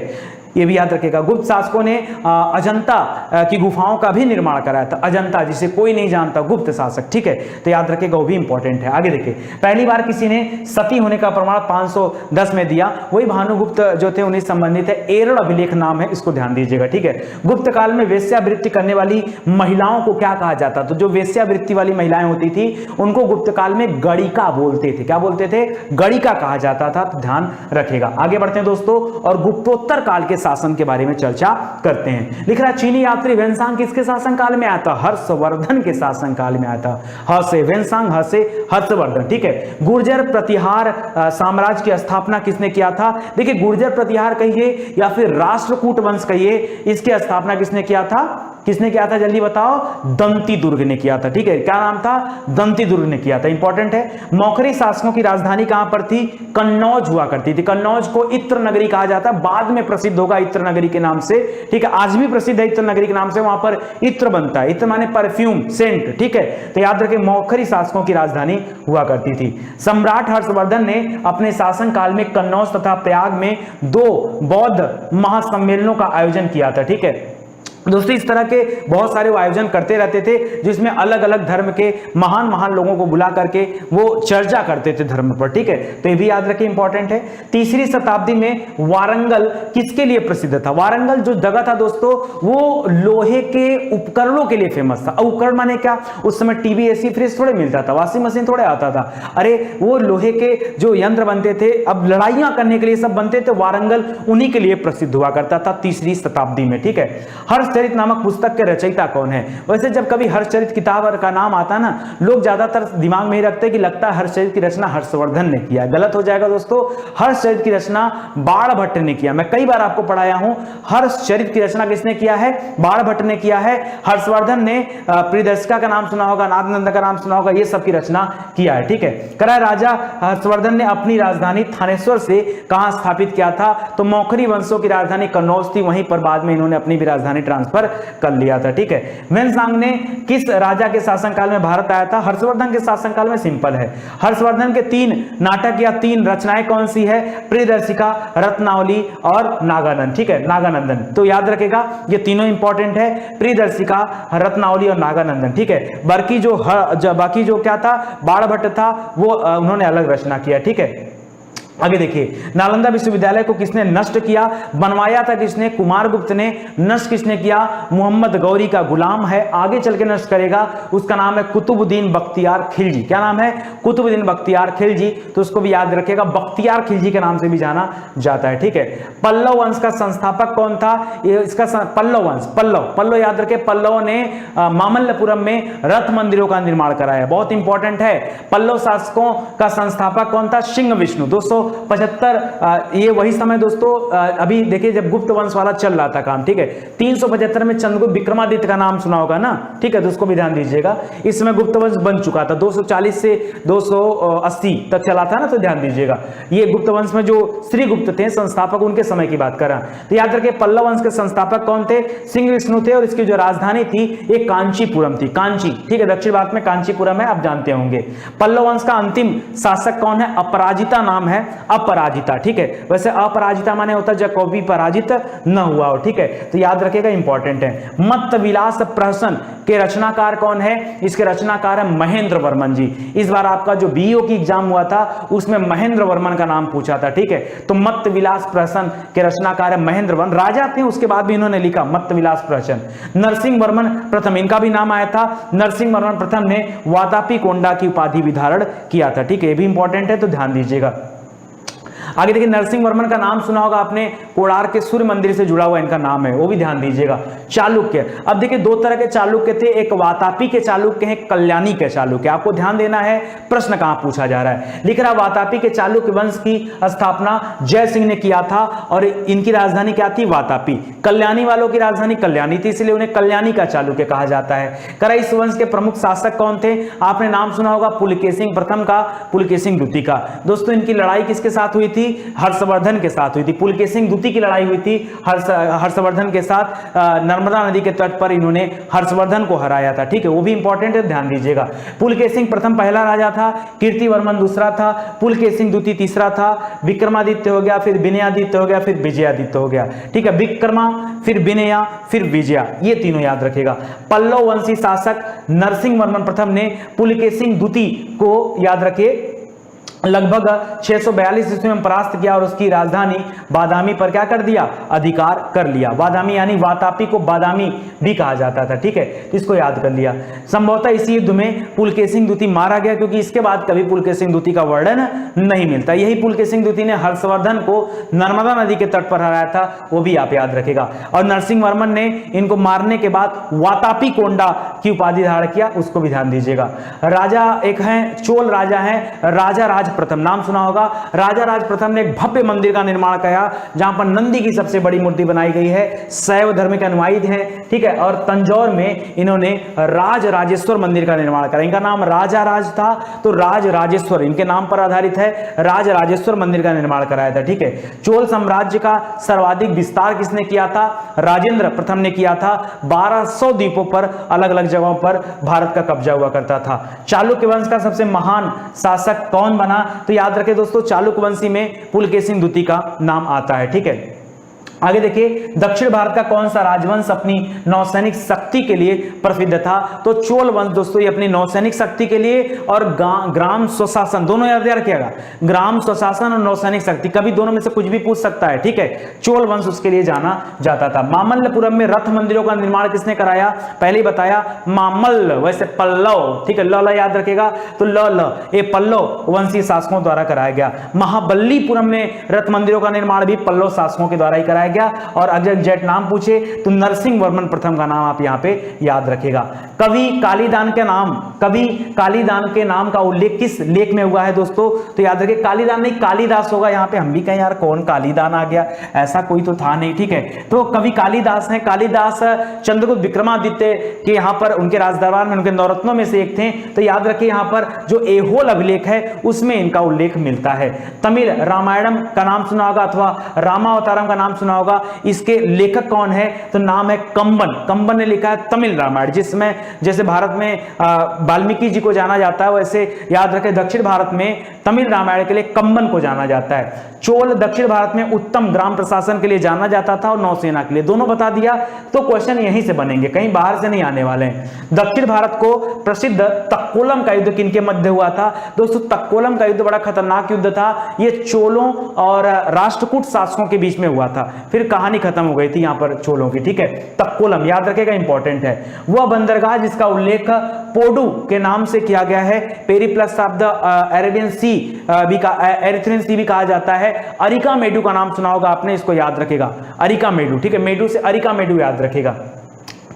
ये भी याद रखिएगा। गुप्त शासकों ने अजंता की गुफाओं का भी निर्माण कराया था। अजंता जिसे कोई नहीं जानता, गुप्त शासक, ठीक है, तो याद रखिएगा वो भी इंपॉर्टेंट है। आगे देखिए, पहली बार किसी ने सती होने का प्रमाण 510 में दिया, वही भानुगुप्त जो थे उन्हें संबंधित है। एरड़ अभिलेख नाम है, इसको ध्यान दीजिएगा, ठीक है। गुप्त काल में वेश्यावृत्ति करने वाली महिलाओं को क्या कहा जाता? तो जो वेश्यावृत्ति वाली महिलाएं होती थी उनको गुप्त काल में गणिका बोलते थे। क्या बोलते थे? गणिका कहा जाता था, तो ध्यान रखिएगा। आगे बढ़ते हैं दोस्तों और गुप्तोत्तर काल के शासन के बारे में चर्चा करते हैं। लिख रहा है चीनी यात्री वेनसांग किसके शासन काल में आया था? हर्षवर्धन के शासन काल में आया था। ह से वेनसांग, ह से हर्षवर्धन, ठीक है। गुर्जर प्रतिहार साम्राज्य की स्थापना किसने किया था? देखिए, गुर्जर प्रतिहार कहिए या फिर राष्ट्रकूट वंश कहिए, इसकी स्थापना किसने किया था? किसने किया था जल्दी बताओ? दंती दुर्ग ने किया था, ठीक है। क्या नाम था? दंती दुर्ग ने किया था, इंपॉर्टेंट है। मौखरी शासकों की राजधानी कहां पर थी? कन्नौज हुआ करती थी। कन्नौज को इत्र नगरी कहा जाता है, बाद में प्रसिद्ध होगा इत्र नगरी के नाम से, ठीक है। आज भी प्रसिद्ध है इत्र नगरी के नाम से, वहां पर इत्र बनता है। इत्र माने परफ्यूम, सेंट, ठीक है। तो याद रखें मौखरी शासकों की राजधानी हुआ करती थी। सम्राट हर्षवर्धन ने अपने शासन काल में कन्नौज तथा प्रयाग में 2 बौद्ध महासम्मेलनों का आयोजन किया था, ठीक है। दोस्तों इस तरह के बहुत सारे वो आयोजन करते रहते थे जिसमें अलग अलग धर्म के महान महान लोगों को बुला करके वो चर्चा करते थे धर्म पर, ठीक है। तो ये भी याद रखिए, इंपॉर्टेंट है। 3री शताब्दी में वारंगल किसके लिए प्रसिद्ध था? वारंगल जो जगह था दोस्तों वो लोहे के उपकरणों के लिए फेमस था। उपकरण माने क्या? उस समय टीवी, एसी, फ्रिज थोड़े मिलता था, वॉशिंग मशीन थोड़े आता था। अरे वो लोहे के जो यंत्र बनते थे, अब लड़ाइयां करने के लिए सब बनते थे, वारंगल उन्हीं के लिए प्रसिद्ध हुआ करता था 3री शताब्दी में, ठीक है। हर्षचरित नामक पुस्तक के रचयिता कौन है? वैसे जब कभी हर्षचरित किताब का नाम आता है ना, लोग ज्यादातर दिमाग में ही रखते हैं कि लगता है हर्षचरित की रचना हर्षवर्धन ने किया है। गलत हो जाएगा दोस्तों। हर्षचरित की रचना बाणभट्ट ने किया। मैं कई बार आपको पढ़ाया हूं, हर्षचरित की रचना किसने किया है? बाणभट्ट ने किया है। हर्षवर्धन ने प्रियदर्शिका का नाम सुना होगा, नागनंद का नाम सुना होगा, ये सब की रचना किया है, ठीक है। कराय राजा हर्षवर्धन ने अपनी राजधानी थानेश्वर से कहां स्थापित किया था? तो मौखरी वंशों की राजधानी कन्नौज थी, वहीं पर बाद में इन्होंने अपनी भी राजधानी ट्रांसफर कर लिया था, ठीक है। वेनसांग ने किस राजा के शासनकाल में भारत आया था? हर्षवर्धन के शासनकाल में। सिंपल है। हर्षवर्धन के 3 नाटक या 3 रचनाएं कौन सी है? प्रियदर्शिका, रत्नावली और नागानंद, ठीक है, नागानंदन। तो याद रखेगा ये तीनों इंपॉर्टेंट है, प्रियदर्शिका, रत्नावली और नागानंदन, ठीक है। बाकी जो क्या था, बाणभट्ट था, वो उन्होंने अलग रचना किया, ठीक है। आगे देखिए, नालंदा विश्वविद्यालय को किसने नष्ट किया? बनवाया था किसने? कुमारगुप्त ने। नष्ट किसने किया? मोहम्मद गौरी का गुलाम है, आगे चल के नष्ट करेगा, उसका नाम है कुतुबुद्दीन बख्तियार खिलजी। क्या नाम है? कुतुबुद्दीन बख्तियार खिलजी। तो उसको भी याद रखिएगा, बख्तियार खिलजी के नाम से भी जाना जाता है, ठीक है। पल्लव वंश का संस्थापक कौन था? ये इसका पल्लव वंश, पल्लव याद रखे, पल्लवों ने मामल्लपुरम में रथ मंदिरों का निर्माण कराया, बहुत इंपॉर्टेंट है। पल्लव शासकों का संस्थापक कौन था? सिंह विष्णु। 275 ये वही समय दोस्तों, अभी देखिए जब गुप्त वंश वाला चल रहा था काम, ठीक है। 375 में चंद्रगुप्त विक्रमादित्य का नाम सुना होगा ना, ठीक है, तो उसको भी ध्यान दीजिएगा। इस समय गुप्त वंश बन चुका था, 240 से 280 तक चला था ना, तो ध्यान दीजिएगा। ये गुप्त वंश में जो श्रीगुप्त थे संस्थापक, उनके समय की बात कर रहा हूं। तो याद रखिए पल्लव वंश के संस्थापक कौन थे? सिंह विष्णु थे, और इसकी जो राजधानी थी एक कांचीपुरम थी, कांची, ठीक है, दक्षिण भारत में कांचीपुरम है, आप जानते होंगे। पल्लव वंश का अंतिम शासक कौन है? अपराजिता नाम है, अपराजिता, ठीक है। वैसे अपराजिता माने होता है जब कभी पराजित न हुआ हो, ठीक है, तो याद रखिएगा, इंपॉर्टेंट है। मत्त विलास प्रहसन के रचनाकार कौन है? इसके रचनाकार है महेंद्र वर्मन जी। इस बार आपका जो बीईओ की एग्जाम हुआ था उसमें महेंद्र वर्मन का नाम पूछा था, ठीक है। तो मत्त विलास प्रहसन के रचनाकार है महेंद्र वर्मन। राजा थे, उसके बाद भी इन्होंने लिखा मत्त विलास प्रहसन। नरसिंह वर्मन प्रथम, इनका भी नाम आया था। नरसिंह वर्मन प्रथम ने वातापी कोंडा की उपाधि भी धारण किया था, ठीक है, ये भी इंपॉर्टेंट है, तो ध्यान दीजिएगा। आगे देखिए, नरसिंह वर्मन का नाम सुना होगा आपने, कोणार्क के सूर्य मंदिर से जुड़ा हुआ इनका नाम है, वो भी ध्यान दीजिएगा। चालुक्य, अब देखिए 2 तरह के चालुक्य थे, एक वातापी के चालुक्य हैं, कल्याणी के चालुक्य। आपको ध्यान देना है प्रश्न कहां पूछा जा रहा है। लिख रहा वातापी के चालुक्य वंश की स्थापना जय सिंह ने किया था, और इनकी राजधानी क्या थी? वातापी। कल्याणी वालों की राजधानी कल्याणी थी, इसलिए उन्हें कल्याणी का चालुक्य कहा जाता है। करा इस वंश के प्रमुख शासक कौन थे? आपने नाम सुना होगा पुलकेशिन प्रथम का, पुलकेशिन द्वितीय का। दोस्तों इनकी लड़ाई किसके साथ हुई थी? थी? हर्षवर्धन के साथ हुई थी। पुलकेशिन द्वितीय की लड़ाई हुई थी हर्षवर्धन के साथ। नर्मदा नदी के तट पर इन्होंने हर्षवर्धन को हराया था, ठीक है, वो भी इंपॉर्टेंट है, ध्यान दीजिएगा। पुलकेशिन प्रथम पहला राजा था, कीर्तिवर्मन दूसरा था, पुलकेशिन द्वितीय तीसरा था, विक्रमादित्य हो गया, फिर विनयादित्य हो गया, फिर विजयादित्य हो गया, ठीक है। विक्रमा, फिर विनया, फिर विजया, ये तीनों याद रखेगा। पल्लव वंशी शासक नरसिंह वर्मन प्रथम ने पुलकेशिन द्वितीय को, याद रखिए, लगभग 642 ईस्वी में परास्त किया और उसकी राजधानी बादामी पर क्या कर दिया? अधिकार कर लिया। बादामी यानी वातापी को बादामी भी कहा जाता था, ठीक है, इसको याद कर लिया। संभवतः इसी युद्ध में पुलकेशिन द्वितीय मारा गया, क्योंकि इसके बाद कभी पुलकेशिन द्वितीय का वर्णन नहीं मिलता। यही पुलकेशिन द्वितीय ने हर्षवर्धन को नर्मदा नदी के तट पर हराया था, वो भी आप याद रखेगा। और नरसिंह वर्मन ने इनको मारने के बाद वातापी कोंडा की उपाधि धारण किया, उसको भी ध्यान दीजिएगा। राजा एक है, चोल राजा है, राजा राज प्रथम, नाम सुना होगा। राजा राज प्रथम ने एक भव्य मंदिर का निर्माण किया, जहां पर नंदी की सबसे बड़ी मूर्ति बनाई गई है। शैव धर्म के अनुयायी हैं, ठीक है। और तंजौर में इन्होंने राज राजेश्वर मंदिर का निर्माण करा। इनका नाम राजा राज था, तो राज राजेश्वर इनके नाम पर आधारित है। राज राजेश्वर मंदिर का निर्माण कराया था, ठीक है। चोल साम्राज्य का सर्वाधिक विस्तार किसने किया था? राजेंद्र प्रथम ने किया था। 1200 द्वीपों पर, अलग अलग जगहों पर भारत का कब्जा हुआ करता था। चालुक्य वंश का सबसे महान शासक कौन बना? तो याद रखें दोस्तों, चालुक्य वंशी में पुलकेशिन द्वितीय का नाम आता है, ठीक है। आगे देखिए, दक्षिण भारत का कौन सा राजवंश अपनी नौसैनिक शक्ति के लिए प्रसिद्ध था? तो चोल वंश दोस्तों, ये अपनी नौसैनिक शक्ति के लिए और ग्राम स्वशासन, दोनों याद रखिएगा, ग्राम स्वशासन और नौसैनिक शक्ति, कभी दोनों में से कुछ भी पूछ सकता है, ठीक है। चोल वंश उसके लिए जाना जाता था। मामल्लपुरम में रथ मंदिरों का निर्माण किसने कराया? पहले ही बताया, मामल्ल, वैसे पल्लव, ठीक है, ल याद रखेगा, तो ल ये पल्लव वंशी शासकों द्वारा कराया गया। महाबलीपुरम में रथ मंदिरों का निर्माण भी पल्लव शासकों के द्वारा ही कराया गया। और अगर एग्जैक्ट नाम पूछे तो नरसिंह वर्मन प्रथम का नाम आप यहां पे याद रखेगा। कवि कालीदान के नाम, कवि कालीदान के नाम का उल्लेख किस लेख में हुआ है दोस्तों? तो याद रखिए, कालीदान नहीं, कालिदास होगा। यहां पे हम भी कहें यार कौन कालीदान आ गया, ऐसा कोई तो था नहीं, ठीक है। तो कवि कालिदास हैं। कालिदास चंद्रगुप्त विक्रमादित्य के यहां पर उनके राजदरबार में उनके नवरत्नों में से एक थे। तो याद रखिए, यहां पर जो एहोल अभिलेख है उसमें इनका उल्लेख मिलता है। तमिल रामायणम का नाम सुना होगा अथवा रामावतारम का नाम सुना होगा। इसके लेखक कौन है? तो नाम है कंबन। कंबन ने लिखा है तमिल रामायण, जिसमें जैसे भारत में वाल्मीकि जी को जाना जाता है, वैसे याद रखें दक्षिण भारत में तमिल रामायण के लिए कंबन को जाना जाता है। चोल दक्षिण भारत में उत्तम ग्राम प्रशासन के लिए जाना जाता था और नौसेना के लिए, दोनों बता दिया। तो क्वेश्चन यहीं से बनेंगे, कहीं बाहर से नहीं आने वाले हैं। दक्षिण भारत को प्रसिद्ध तक्कोलम का युद्ध किनके मध्य हुआ था? दोस्तों, तक्कोलम का युद्ध बड़ा खतरनाक युद्ध था। ये चोलों और राष्ट्रकूट शासकों के बीच में हुआ था, फिर कहानी खत्म हो गई थी यहां पर चोलों की, ठीक है। तक्कोलम याद रखेगा, इंपॉर्टेंट है। वह बंदरगाह जिसका उल्लेख पोडू के नाम से किया गया है, Periplus of the Arabian Sea Erythraean Sea भी कहा जाता है। अरिका मेडू का नाम सुना होगा आपने, इसको याद रखेगा, अरिका मेडू, ठीक है। मेडू से अरिका मेडू याद रखेगा।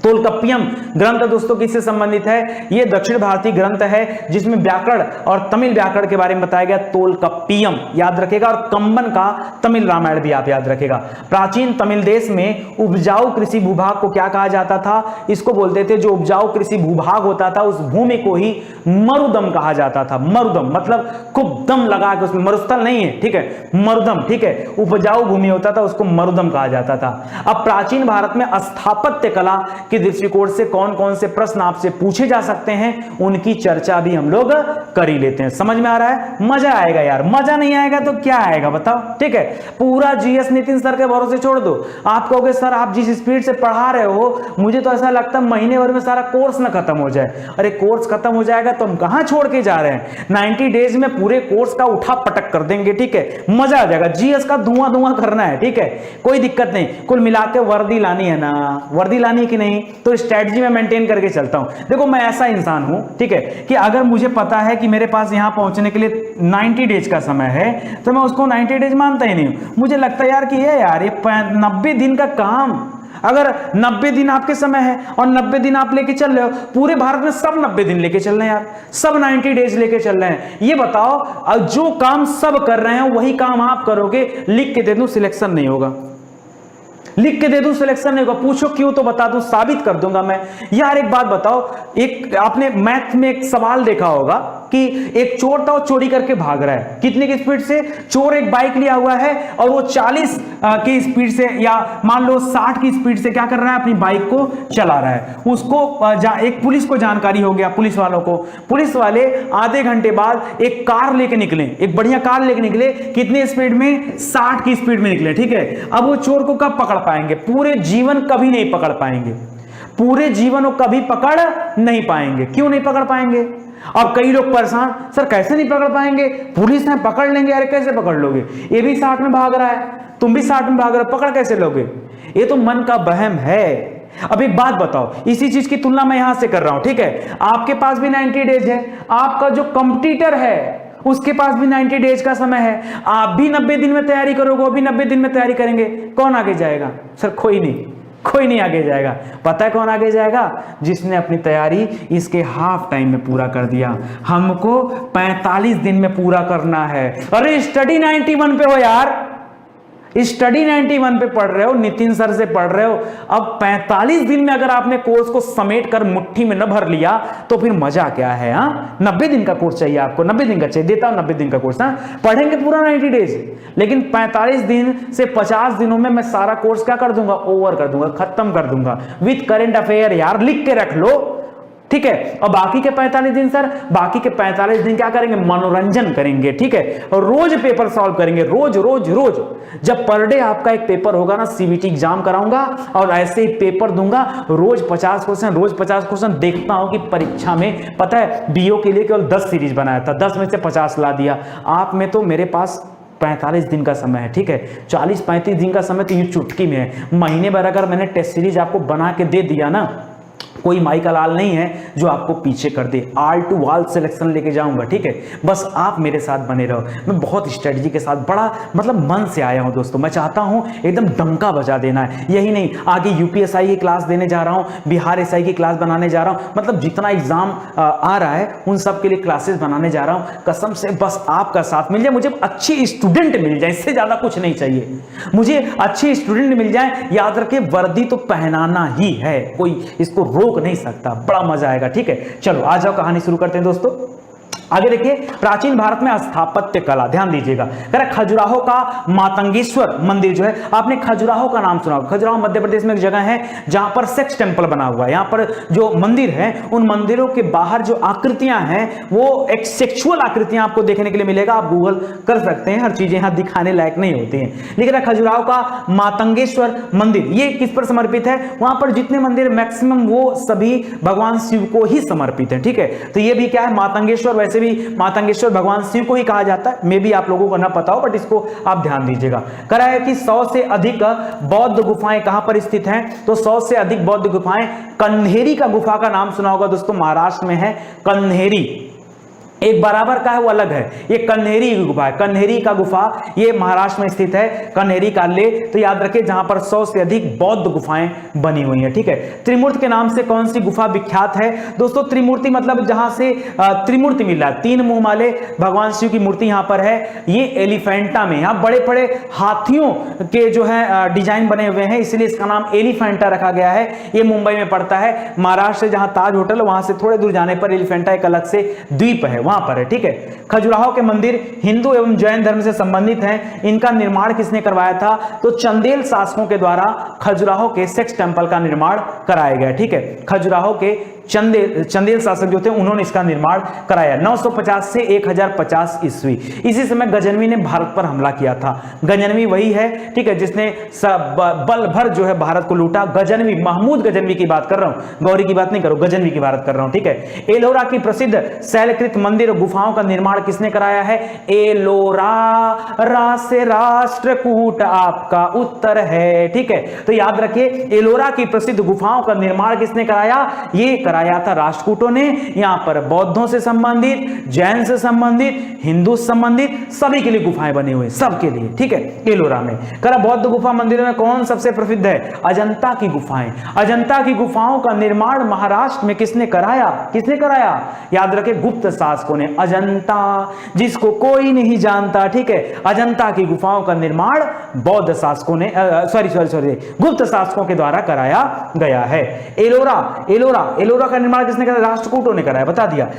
तोलकप्पियम ग्रंथ दोस्तों किससे संबंधित है? यह दक्षिण भारतीय ग्रंथ है जिसमें व्याकरण और तमिल व्याकरण के बारे में बताया गया। तोलकप्पियम याद रखेगा। और कंबन का तमिल रामायण भी आप याद रखेगा। प्राचीन तमिल देश में उपजाऊ कृषि भूभाग को क्या कहा जाता था? इसको बोलते थे, जो उपजाऊ कृषि भूभाग होता था उस भूमि को ही मरुदम कहा जाता था। मरुदम मतलब खूब दम लगा के, उसमें मरुस्थल नहीं है, ठीक है, मरुदम, ठीक है, उपजाऊ भूमि होता था उसको मरुदम कहा जाता था। अब प्राचीन भारत में स्थापत्य कला के दृष्टिकोण से कौन कौन से प्रश्न आपसे पूछे जा सकते हैं, उनकी चर्चा भी हम लोग कर ही लेते हैं। समझ में आ रहा है? मजा आएगा यार, मजा नहीं आएगा तो क्या आएगा बताओ, ठीक है। पूरा जीएस नितिन सर के भरोसे छोड़ दो। आप कहोगे सर आप जिस स्पीड से पढ़ा रहे हो, मुझे तो ऐसा लगता है महीने भर में सारा कोर्स ना खत्म हो जाए। अरे कोर्स खत्म हो जाएगा तो हम कहां छोड़ के जा रहे हैं? 90 डेज में पूरे कोर्स का उठा पटक कर देंगे, ठीक है, मजा आ जाएगा। जीएस का धुआं धुआं करना है, ठीक है, कोई दिक्कत नहीं। कुल मिला के वर्दी लानी है ना, वर्दी लानी कि नहीं, तो स्ट्रेटजी में मेंटेन करके चलता हूं। देखो मैं ऐसा इंसान हूं, ठीक है, कि अगर मुझे पता है कि मेरे पास यहां पहुंचने के लिए 90 डेज का समय है तो मैं उसको 90 डेज मानता ही नहीं हूं। मुझे लगता है यार कि ये 90 दिन का काम, अगर 90 दिन आपके समय है और 90 दिन आप लेके चल रहे हो, पूरे भारत में सब 90 दिन लेके चल रहे हैं यार, सब 90 डेज लेके चल रहे हैं। ये बताओ जो काम सब कर रहे हैं वही काम आप करोगे, लिख के दे दूं सिलेक्शन नहीं होगा, लिख के दे दूं सिलेक्शन नहीं होगा। पूछो क्यों तो बता दूं, साबित कर दूंगा मैं। यार एक बात बताओ, एक आपने मैथ में एक सवाल देखा होगा कि एक चोर था, वो चोरी करके भाग रहा है। कितने की स्पीड से? चोर एक बाइक लिया हुआ है और वो 40 की स्पीड से या मान लो 60 की स्पीड से क्या कर रहा है, अपनी बाइक को चला रहा है। उसको एक पुलिस को जानकारी हो गया, पुलिस वालों को। पुलिस वाले आधे घंटे बाद एक कार लेके निकले, एक बढ़िया कार लेके निकले। कितने स्पीड में? 60 की स्पीड में निकले, ठीक है। अब वो चोर को कब पकड़ पाएंगे? पूरे जीवन कभी नहीं पकड़ पाएंगे, पूरे जीवन वो कभी पकड़ नहीं पाएंगे। क्यों नहीं पकड़ पाएंगे? अब कई लोग परेशान, सर कैसे नहीं पकड़ पाएंगे, पुलिस ने पकड़ लेंगे। अरे कैसे पकड़ लोगे? ये भी 60 में भाग रहा है, तुम भी 60 में भाग रहे हो, पकड़ कैसे लोगे? ये तो मन का वहम है। अब एक बात बताओ, इसी चीज की तुलना मैं यहां से कर रहा हूं, ठीक है। आपके पास भी 90 डेज है, आपका जो कंपटीटर है उसके पास भी 90 डेज का समय है। आप भी 90 दिन में तैयारी करोगे, वो भी 90 दिन में तैयारी करेंगे। कौन आगे जाएगा? सर कोई नहीं, कोई नहीं आगे जाएगा। पता है कौन आगे जाएगा? जिसने अपनी तैयारी इसके हाफ टाइम में पूरा कर दिया। हमको 45 दिन में पूरा करना है। अरे स्टडी 91 पे हो यार, स्टडी 91 पे पढ़ रहे हो, नितिन सर से पढ़ रहे हो। अब 45 दिन में अगर आपने कोर्स को समेट कर मुट्ठी में न भर लिया तो फिर मजा क्या है? हाँ, 90 दिन का कोर्स चाहिए आपको, 90 दिन का चाहिए, देता हूं 90 दिन का कोर्स। हाँ, पढ़ेंगे पूरा 90 डेज, लेकिन 45 दिन से 50 दिनों में मैं सारा कोर्स क्या कर दूंगा? ओवर कर दूंगा, खत्म कर दूंगा विद करंट अफेयर। यार लिख के रख लो, ठीक है। और बाकी के 45 दिन सर, बाकी के 45 दिन क्या करेंगे? मनोरंजन करेंगे, ठीक है। और रोज पेपर सॉल्व करेंगे, रोज रोज रोज। जब पर डे आपका एक पेपर होगा ना, सीबीटी एग्जाम कराऊंगा और ऐसे ही पेपर दूंगा, रोज 50 क्वेश्चन, रोज 50 क्वेश्चन। देखता हूं कि परीक्षा में, पता है बीओ के लिए केवल 10 सीरीज बनाया था, 10 में से 50 ला दिया। आप में तो मेरे पास 45 दिन का समय है, ठीक है। 40-35 दिन का समय तो यूं चुटकी में है। महीने भर अगर मैंने टेस्ट सीरीज आपको बना के दे दिया ना, कोई माई का लाल नहीं है जो आपको पीछे कर दे। ऑल टू ऑल सिलेक्शन लेके जाऊंगा, ठीक है। बस आप मेरे साथ बने रहो। मैं बहुत स्ट्रेटजी के साथ, बड़ा मतलब मन से आया हूं दोस्तों। मैं चाहता हूं एकदम डंका बजा देना है। यही नहीं, आगे यूपीएसआई की क्लास देने जा रहा हूं, बिहार एसआई की क्लास बनाने जा रहा हूं। मतलब जितना एग्जाम आ रहा है उन सब के लिए क्लासेस बनाने जा रहा हूं। कसम से बस आपका साथ मिल जाए, मुझे अच्छी स्टूडेंट मिल जाए, इससे ज्यादा कुछ नहीं चाहिए। मुझे अच्छी स्टूडेंट मिल जाए। याद रखे, वर्दी तो पहनाना ही है, कोई इसको रोक नहीं सकता। बड़ा मजा आएगा, ठीक है। चलो आ जाओ, कहानी शुरू करते हैं दोस्तों। आगे देखिए, प्राचीन भारत में स्थापत्य कला, ध्यान दीजिएगा। खजुराहो का मातंगेश्वर मंदिर जो है, आपने खजुराहो का नाम सुना होगा। खजुराहो मध्य प्रदेश में एक जगह है जहां पर सेक्स टेंपल बना हुआ है। यहां पर जो मंदिर है, उन मंदिरों के बाहर जो आकृतियां हैं वो एक सेक्सुअल आकृतियां आपको देखने के लिए मिलेगा। आप गूगल कर सकते हैं, हर चीजें यहां दिखाने लायक नहीं होती हैं। लेकिन खजुराहो का मातंगेश्वर मंदिर, ये किस पर समर्पित है? वहां पर जितने मंदिर मैक्सिमम वो सभी भगवान शिव को ही समर्पित है, ठीक है। तो ये भी क्या है? मातंगेश्वर। वैसे भी मातंगेश्वर भगवान शिव को ही कहा जाता है। मे भी आप लोगों को ना पता हो, बट इसको आप ध्यान दीजिएगा। करा है कि 100 से अधिक बौद्ध गुफाएं कहां पर स्थित हैं? तो 100 से अधिक बौद्ध गुफाएं, कन्हेरी का गुफा का नाम सुना होगा दोस्तों, महाराष्ट्र में है कन्हेरी। एक बराबर का है, वो अलग है। ये कन्हेरी की गुफा है, कन्हेरी का गुफा, ये महाराष्ट्र में स्थित है। कन्हेरी का ले तो याद रखिए, जहां पर 100 से अधिक बौद्ध गुफाएं बनी हुई हैं, ठीक है। त्रिमूर्ति के नाम से कौन सी गुफा विख्यात है दोस्तों? त्रिमूर्ति मतलब जहां से त्रिमूर्ति मिल रहा है, 3 मुंह वाले भगवान शिव की मूर्ति यहां पर है। ये एलिफेंटा में, यहां बड़े बड़े हाथियों के जो है डिजाइन बने हुए हैं, इसलिए इसका नाम एलिफेंटा रखा गया है। ये मुंबई में पड़ता है। महाराष्ट्र से जहां ताज होटल, वहां से थोड़े दूर जाने पर एलिफेंटा एक अलग से द्वीप है, वहां पर है, ठीक है। खजुराहो के मंदिर हिंदू एवं जैन धर्म से संबंधित हैं। इनका निर्माण किसने करवाया था? तो चंदेल शासकों के द्वारा खजुराहो के सेक्स टेंपल का निर्माण कराया गया, ठीक है। खजुराहो के चंदेल शासक जो थे, उन्होंने इसका निर्माण कराया 950 से 1050 ईस्वी। इसी समय गजनवी ने भारत पर हमला किया था। गजनवी वही है, ठीक है, जिसने बल भर जो है भारत को लूटा। गजनवी, महमूद गजनवी की बात कर रहा हूं, गौरी की बात नहीं करो, गजनवी की बात कर रहा हूं, ठीक है। एलोरा की प्रसिद्ध शैलकृत मंदिर और गुफाओं का निर्माण किसने कराया है? एलोरा। रा से राष्ट्रकूट आपका उत्तर है, ठीक है। तो याद रखिए, एलोरा की प्रसिद्ध गुफाओं का निर्माण किसने कराया? ये कराया था राष्ट्रकूटों ने। यहां पर बौद्धों से संबंधित, जैन से संबंधित, हिंदू से संबंधित सभी के लिए गुफाएं बनी हुई, सबके लिए, ठीक है। एलोरा में करा। बौद्ध गुफा मंदिरों में कौन सबसे प्रसिद्ध है? अजंता की गुफाएं। अजंता की गुफाओं का निर्माण महाराष्ट्र में किसने कराया? किसने कराया? याद रखें, गुप्त शासकों ने। अजंता जिसको कोई नहीं जानता, ठीक है। अजंता की गुफाओं का निर्माण बौद्ध शासकों ने सॉरी गुप्त शासकों के द्वारा कराया गया है। एलोरा पेगोड़ा का निर्माण किसने कराया? राष्ट्रकूटों ने कराया, बता दिया।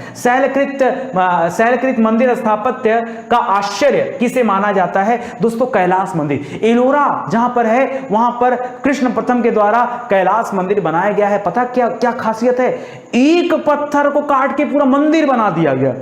शैलकृत मंदिर स्थापत्य का आश्चर्य किसे माना जाता है? दोस्तों कैलाश मंदिर। एलोरा जहां पर है वहां पर कृष्ण प्रथम के द्वारा कैलाश मंदिर बनाया गया है। पता क्या क्या खासियत है? एक पत्थर को काट के पूरा मंदिर बना दिया गया।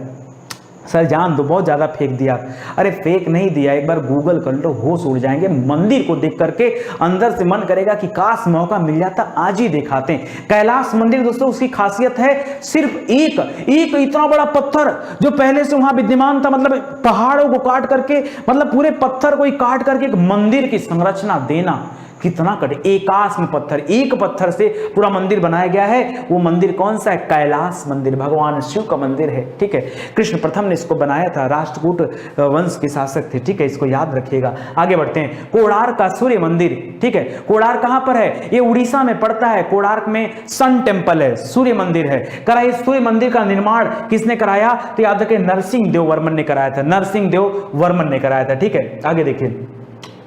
सर जान दो, बहुत ज्यादा फेंक दिया। अरे फेंक नहीं दिया, एक बार गूगल कर लो, होश उड़ जाएंगे। मंदिर को देख करके अंदर से मन करेगा कि काश मौका मिल जाता, आज ही दिखाते हैं। कैलाश मंदिर दोस्तों उसकी खासियत है सिर्फ एक इतना बड़ा पत्थर जो पहले से वहां विद्यमान था, मतलब पहाड़ों को काट करके, मतलब पूरे पत्थर को ही काट करके एक मंदिर की संरचना देना, कितना कठिन। एकाश में पत्थर, एक पत्थर से पूरा मंदिर बनाया गया है। वो मंदिर कौन सा है? कैलाश मंदिर, भगवान शिव का मंदिर है। ठीक है, कृष्ण प्रथम ने इसको बनाया था, राष्ट्रकूट वंश के शासक थे। ठीक है, इसको याद रखिएगा। आगे बढ़ते हैं। कोणार्क का सूर्य मंदिर। ठीक है, कोणार्क कहां पर है? ये उड़ीसा में पड़ता है। कोणार्क में सन टेम्पल है, सूर्य मंदिर है। कराया इस सूर्य मंदिर का निर्माण किसने कराया? तो याद रखिए नरसिंह देव वर्मन ने कराया था। नरसिंह देव वर्मन ने कराया था। ठीक है, आगे देखिए।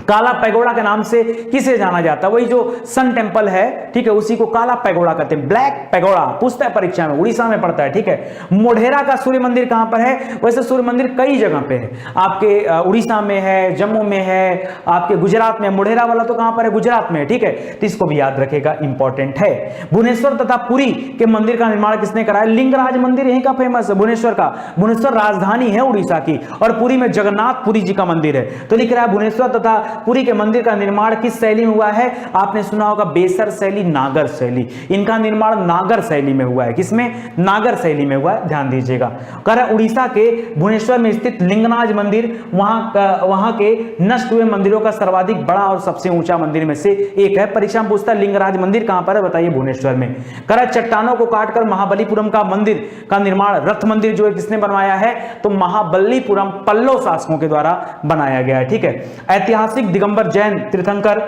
काला पैगोडा के नाम से किसे जाना जाता है? वही जो सन टेम्पल है, ठीक है, उसी को काला पैगोडा कहते हैं। ब्लैक पैगोडा पूछता है परीक्षा में, उड़ीसा में पड़ता है। ठीक है, मोढेरा का सूर्य मंदिर कहां पर है? वैसे सूर्य मंदिर कई जगह पे है, आपके उड़ीसा में है, जम्मू में है, आपके गुजरात में। मोढेरा वाला तो कहां पर है? गुजरात में। ठीक है, तो इसको भी याद रखेगा, इंपॉर्टेंट है। भुवनेश्वर तथा पुरी के मंदिर का निर्माण किसने कराया? लिंगराज मंदिर यहीं का फेमस है, भुवनेश्वर का। भुवनेश्वर राजधानी है उड़ीसा की, और पुरी में जगन्नाथपुरी जी का मंदिर है। तो लिख रहा है भुवनेश्वर तथा पुरी के मंदिर का निर्माण किस शैली में हुआ है? आपने सुना होगा बेसर शैली, नागर शैली। इनका निर्माण नागर शैली में हुआ है। किसमें? नागर शैली में हुआ है, ध्यान दीजिएगा। कह रहा उड़ीसा के भुवनेश्वर में स्थित लिंगराज मंदिर वहां के नष्ट हुए मंदिरों का सर्वाधिक बड़ा और सबसे ऊंचा मंदिर में से एक है। परीक्षा में पूछता है लिंगराज मंदिर कहां पर है? बताइए भुवनेश्वर में। कह रहा चट्टानों को काटकर महाबलीपुरम का मंदिर का निर्माण, रथ मंदिर जो है किसने बनवाया है? तो महाबलीपुरम पल्लव शासकों के द्वारा बनाया गया है। ठीक है, ऐतिहासिक दिगंबर जैन तीर्थंकर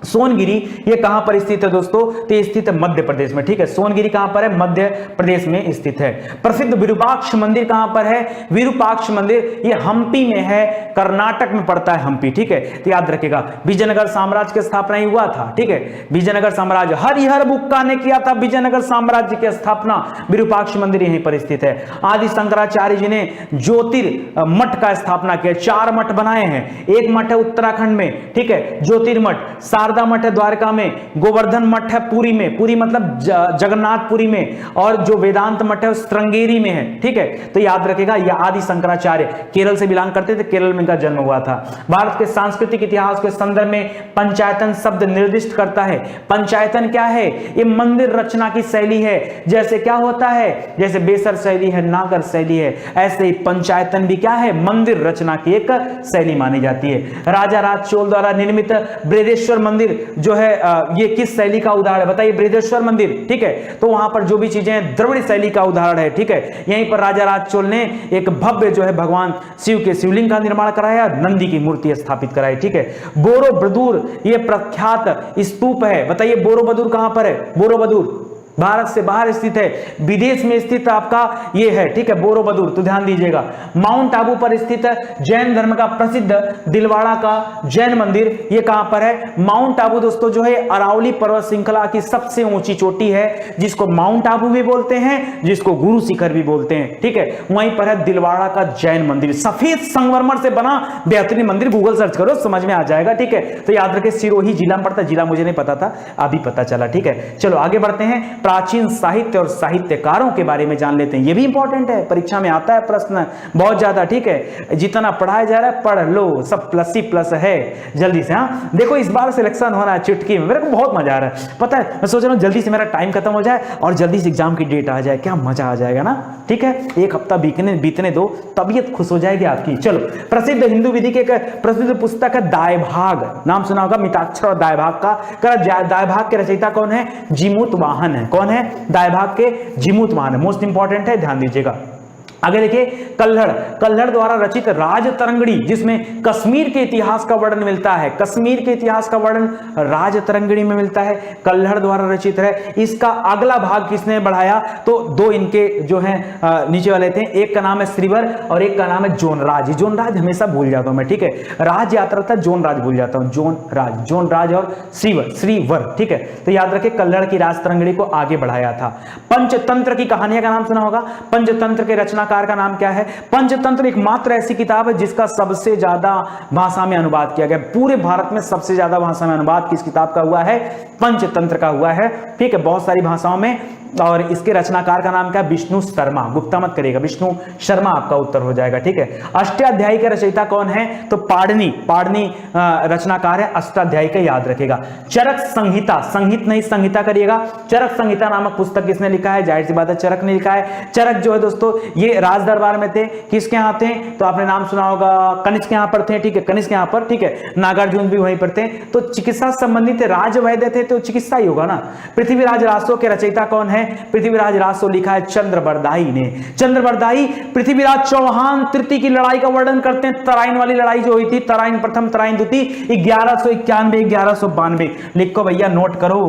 सोनगिरी, ये कहां पर स्थित है दोस्तों? तो ये स्थित है मध्य प्रदेश में। ठीक है, सोनगिरी कहां पर है? मध्य प्रदेश में स्थित है। प्रसिद्ध विरूपाक्ष मंदिर कहां पर है? विरूपाक्ष मंदिर ये हम्पी में है, कर्नाटक में पड़ता है हम्पी। ठीक है, तो याद रखिएगा। विजयनगर साम्राज्य की स्थापना ही हुआ था। ठीक है, विजयनगर साम्राज्य, हरिहर बुक्का ने किया था विजयनगर साम्राज्य की स्थापना। विरूपाक्ष मंदिर यहीं पर स्थित है। आदि शंकराचार्य जी ने ज्योतिर्मठ का स्थापना किया, 4 मठ बनाए हैं। एक मठ है उत्तराखंड में, ठीक है, ज्योतिर्मठ। शारदा मठ है द्वारका में, गोवर्धन मठ है पुरी में, पुरी मतलब जगन्नाथपुरी में, और जो वेदांत मठ है श्रृंगेरी में है। ठीक है, तो याद रखेगा यह आदि शंकराचार्य केरल से बिलोंग करते थे, केरल में इनका जन्म हुआ था। भारत के सांस्कृतिक इतिहास के संदर्भ में पंचायतन शब्द निर्दिष्ट करता है। पंचायतन क्या है? ये मंदिर रचना की शैली है। जैसे क्या होता है? जैसे बेसर शैली है, नागर शैली है, ऐसे ही पंचायतन भी क्या है? मंदिर रचना की एक शैली मानी जाती है। राजा राज चोल द्वारा निर्मित बृहदेश्वर मंदिर जो है ये किस शैली का उदाहरण है? बताइए, बृहदेश्वर मंदिर। ठीक है, तो वहां पर जो भी चीजें हैं द्रविड़ शैली का उदाहरण है। ठीक है, यहीं पर राजा राज चोल ने एक भव्य जो है भगवान शिव के शिवलिंग का निर्माण कराया, नंदी की मूर्ति स्थापित कराई। ठीक है, बोरोबदूर ये प्रख्यात स्तूप है। बताइए बोरोबदूर कहां पर है? बोरोबदूर भारत से बाहर स्थित है, विदेश में स्थित आपका ये है। ठीक है, बोरोबदूर, तो ध्यान दीजिएगा। माउंट आबू पर स्थित है जैन धर्म का प्रसिद्ध दिलवाड़ा का जैन मंदिर, ये कहां पर है? माउंट आबू दोस्तों जो है अरावली पर्वत श्रृंखला की सबसे ऊंची चोटी है, जिसको माउंट आबू भी बोलते हैं, जिसको गुरु शिखर भी बोलते हैं। ठीक है, वहीं पर है दिलवाड़ा का जैन मंदिर, सफेद संगमरमर से बना बेहतरीन मंदिर। गूगल सर्च करो, समझ में आ जाएगा। ठीक है, तो याद रखें सिरोही जिला में पड़ता है, जिला मुझे नहीं पता था, अभी पता चला। ठीक है, चलो आगे बढ़ते हैं। प्राचीन साहित्य और साहित्यकारों के बारे में जान लेते हैं, ये भी इंपॉर्टेंट है, परीक्षा में आता है प्रश्न बहुत ज्यादा। ठीक है, जितना पढ़ाया जा रहा है पढ़ लो, सब प्लस ही प्लस है, जल्दी से। हाँ देखो, इस बार सिलेक्शन होना है चुटकी में, मेरे को बहुत मजा आ रहा है। पता है, मैं सोच रहा हूँ जल्दी से मेरा टाइम खत्म हो जाए और जल्दी से एग्जाम की डेट आ जाए, क्या मजा आ जाएगा ना। ठीक है, एक हफ्ता बीतने दो, तबीयत खुश हो जाएगी आपकी। चलो, प्रसिद्ध हिंदू विधि के प्रसिद्ध पुस्तक है दायभाग, नाम सुना होगा, मिताक्षर और दायभाग का। दायभाग के रचयिता कौन है? जीमूत वाहन है। कौन है? दायभाग के जीमूत वाहन है। मोस्ट इंपॉर्टेंट है, ध्यान दीजिएगा। आगे देखिए कल्हड़, कल्हड़ द्वारा रचित राजतरंगिणी, जिसमें कश्मीर के इतिहास का वर्णन मिलता है, कश्मीर के इतिहास का वर्णन राजतरंगिणी में मिलता है, कल्हड़ द्वारा रचित है। इसका अगला भाग किसने बढ़ाया, तो दो इनके जो हैं नीचे वाले थे, एक का नाम है श्रीवर और एक का नाम है जोनराज। जोनराज हमेशा भूल जाता हूं मैं, ठीक है, राज यात्रा था, जोनराज भूल जाता हूं, जोनराज और श्रीवर, ठीक है। तो याद रखें कल्हड़ की राजतरंगिणी को आगे बढ़ाया था। पंचतंत्र की कहानियां का नाम सुना होगा, पंचतंत्र के रचना का नाम क्या है। पंचतंत्र एकमात्र ऐसी किताब है जिसका सबसे ज्यादा भाषा में अनुवाद किया गया। पूरे भारत में सबसे ज्यादा भाषा में अनुवाद किस किताब का हुआ है, पंचतंत्र का हुआ है, ठीक है, बहुत सारी भाषाओं में। और इसके रचनाकार का नाम क्या है, विष्णु शर्मा, गुप्ता मत करिएगा, विष्णु शर्मा आपका उत्तर हो जाएगा, ठीक है। अष्टाध्यायी का रचयिता कौन है, तो पाणिनि रचनाकार है अष्टाध्यायी का, याद रखेगा। चरक संहिता, संहित नहीं संहिता करिएगा, चरक संहिता नामक पुस्तक किसने लिखा है, जाहिर सी बात है चरक ने लिखा है। चरक जो है दोस्तों ये राज दरबार में थे, किसके यहाँ थे, तो आपने नाम सुना होगा कनिष्क के यहाँ पर थे, ठीक है, कनिष्क के यहाँ पर, ठीक है, नागार्जुन भी वहीं पर थे। तो चिकित्सा संबंधित राजवैद्य थे, तो चिकित्सा ही होगा ना। पृथ्वीराज रासो के रचयिता कौन है, पृथ्वीराज रासो लिखा है चंद्रबरदाई ने। चंद्रबरदाई पृथ्वीराज चौहान तृतीय की लड़ाई का वर्णन करते हैं, तराइन वाली लड़ाई जो हुई थी, तराइन प्रथम तराइन द्वितीय, 1191 1192 लिखो भैया, नोट करो,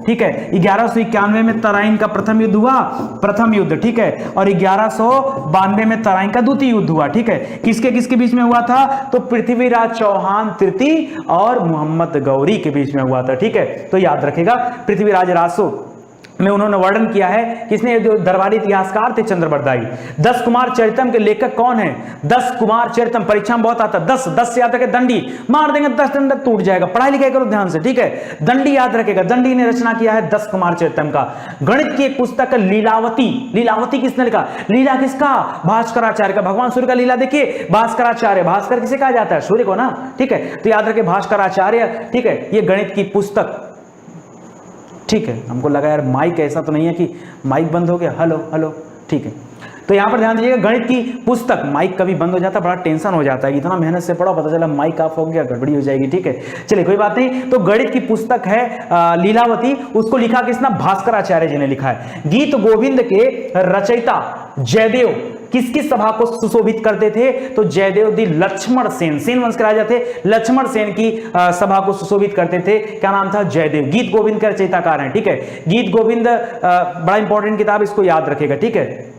ठीक है। 1191 में तराइन का प्रथम युद्ध हुआ, प्रथम युद्ध, ठीक है, और 1192 में तराइन का द्वितीय युद्ध हुआ, ठीक है। किसके किसके बीच में हुआ था, तो पृथ्वीराज चौहान तृतीय और मोहम्मद गौरी के बीच में हुआ था, ठीक है। तो याद रखेगा पृथ्वीराज रासो में उन्होंने वर्णन किया है, किसने, जो दरबारी इतिहासकार थे चंद्रबरदाई। 10 कुमार चरितम के लेखक कौन है, 10 कुमार चरितम परीक्षा में बहुत आता है, 10 से याद रखे, दंडी मार देंगे 10 डंडा टूट जाएगा, पढ़ाई लिखाई करो ध्यान से, ठीक है। दंडी याद रखेगा, दंडी ने रचना किया है 10 कुमार चरितम का। गणित की एक पुस्तक लीलावती, लीलावती किसने लिखा, लीला किसका, भास्कराचार्य का। भगवान सूर्य का लीला देखिए, भास्कराचार्य, भास्कर किसे कहा जाता है, सूर्य को ना, ठीक है। तो याद रखे भास्कराचार्य, ठीक है, ये गणित की पुस्तक, ठीक है। हमको लगा यार माइक ऐसा तो नहीं है कि माइक बंद हो गया, हेलो हेलो, ठीक है। तो यहां पर ध्यान दीजिएगा, गणित की पुस्तक, माइक कभी बंद हो जाता है, बड़ा टेंशन हो जाता है, इतना मेहनत से पढ़ा, पता चला माइक ऑफ हो गया, गड़बड़ी हो जाएगी, ठीक है। चलिए कोई बात नहीं। तो गणित की पुस्तक है लीलावती, उसको लिखा किसने, भास्कराचार्य जी ने लिखा है। गीत गोविंद के रचयिता जयदेव किसकी सभा को सुशोभित करते थे, तो जयदेव दी लक्ष्मण सेन, सेन वंश के राजा थे, लक्ष्मण सेन की सभा को सुशोभित करते थे, क्या नाम था, जयदेव। गीत गोविंद के रचयिताकार हैं, ठीक है। गीत गोविंद बड़ा इंपॉर्टेंट किताब, इसको याद रखेगा, ठीक है।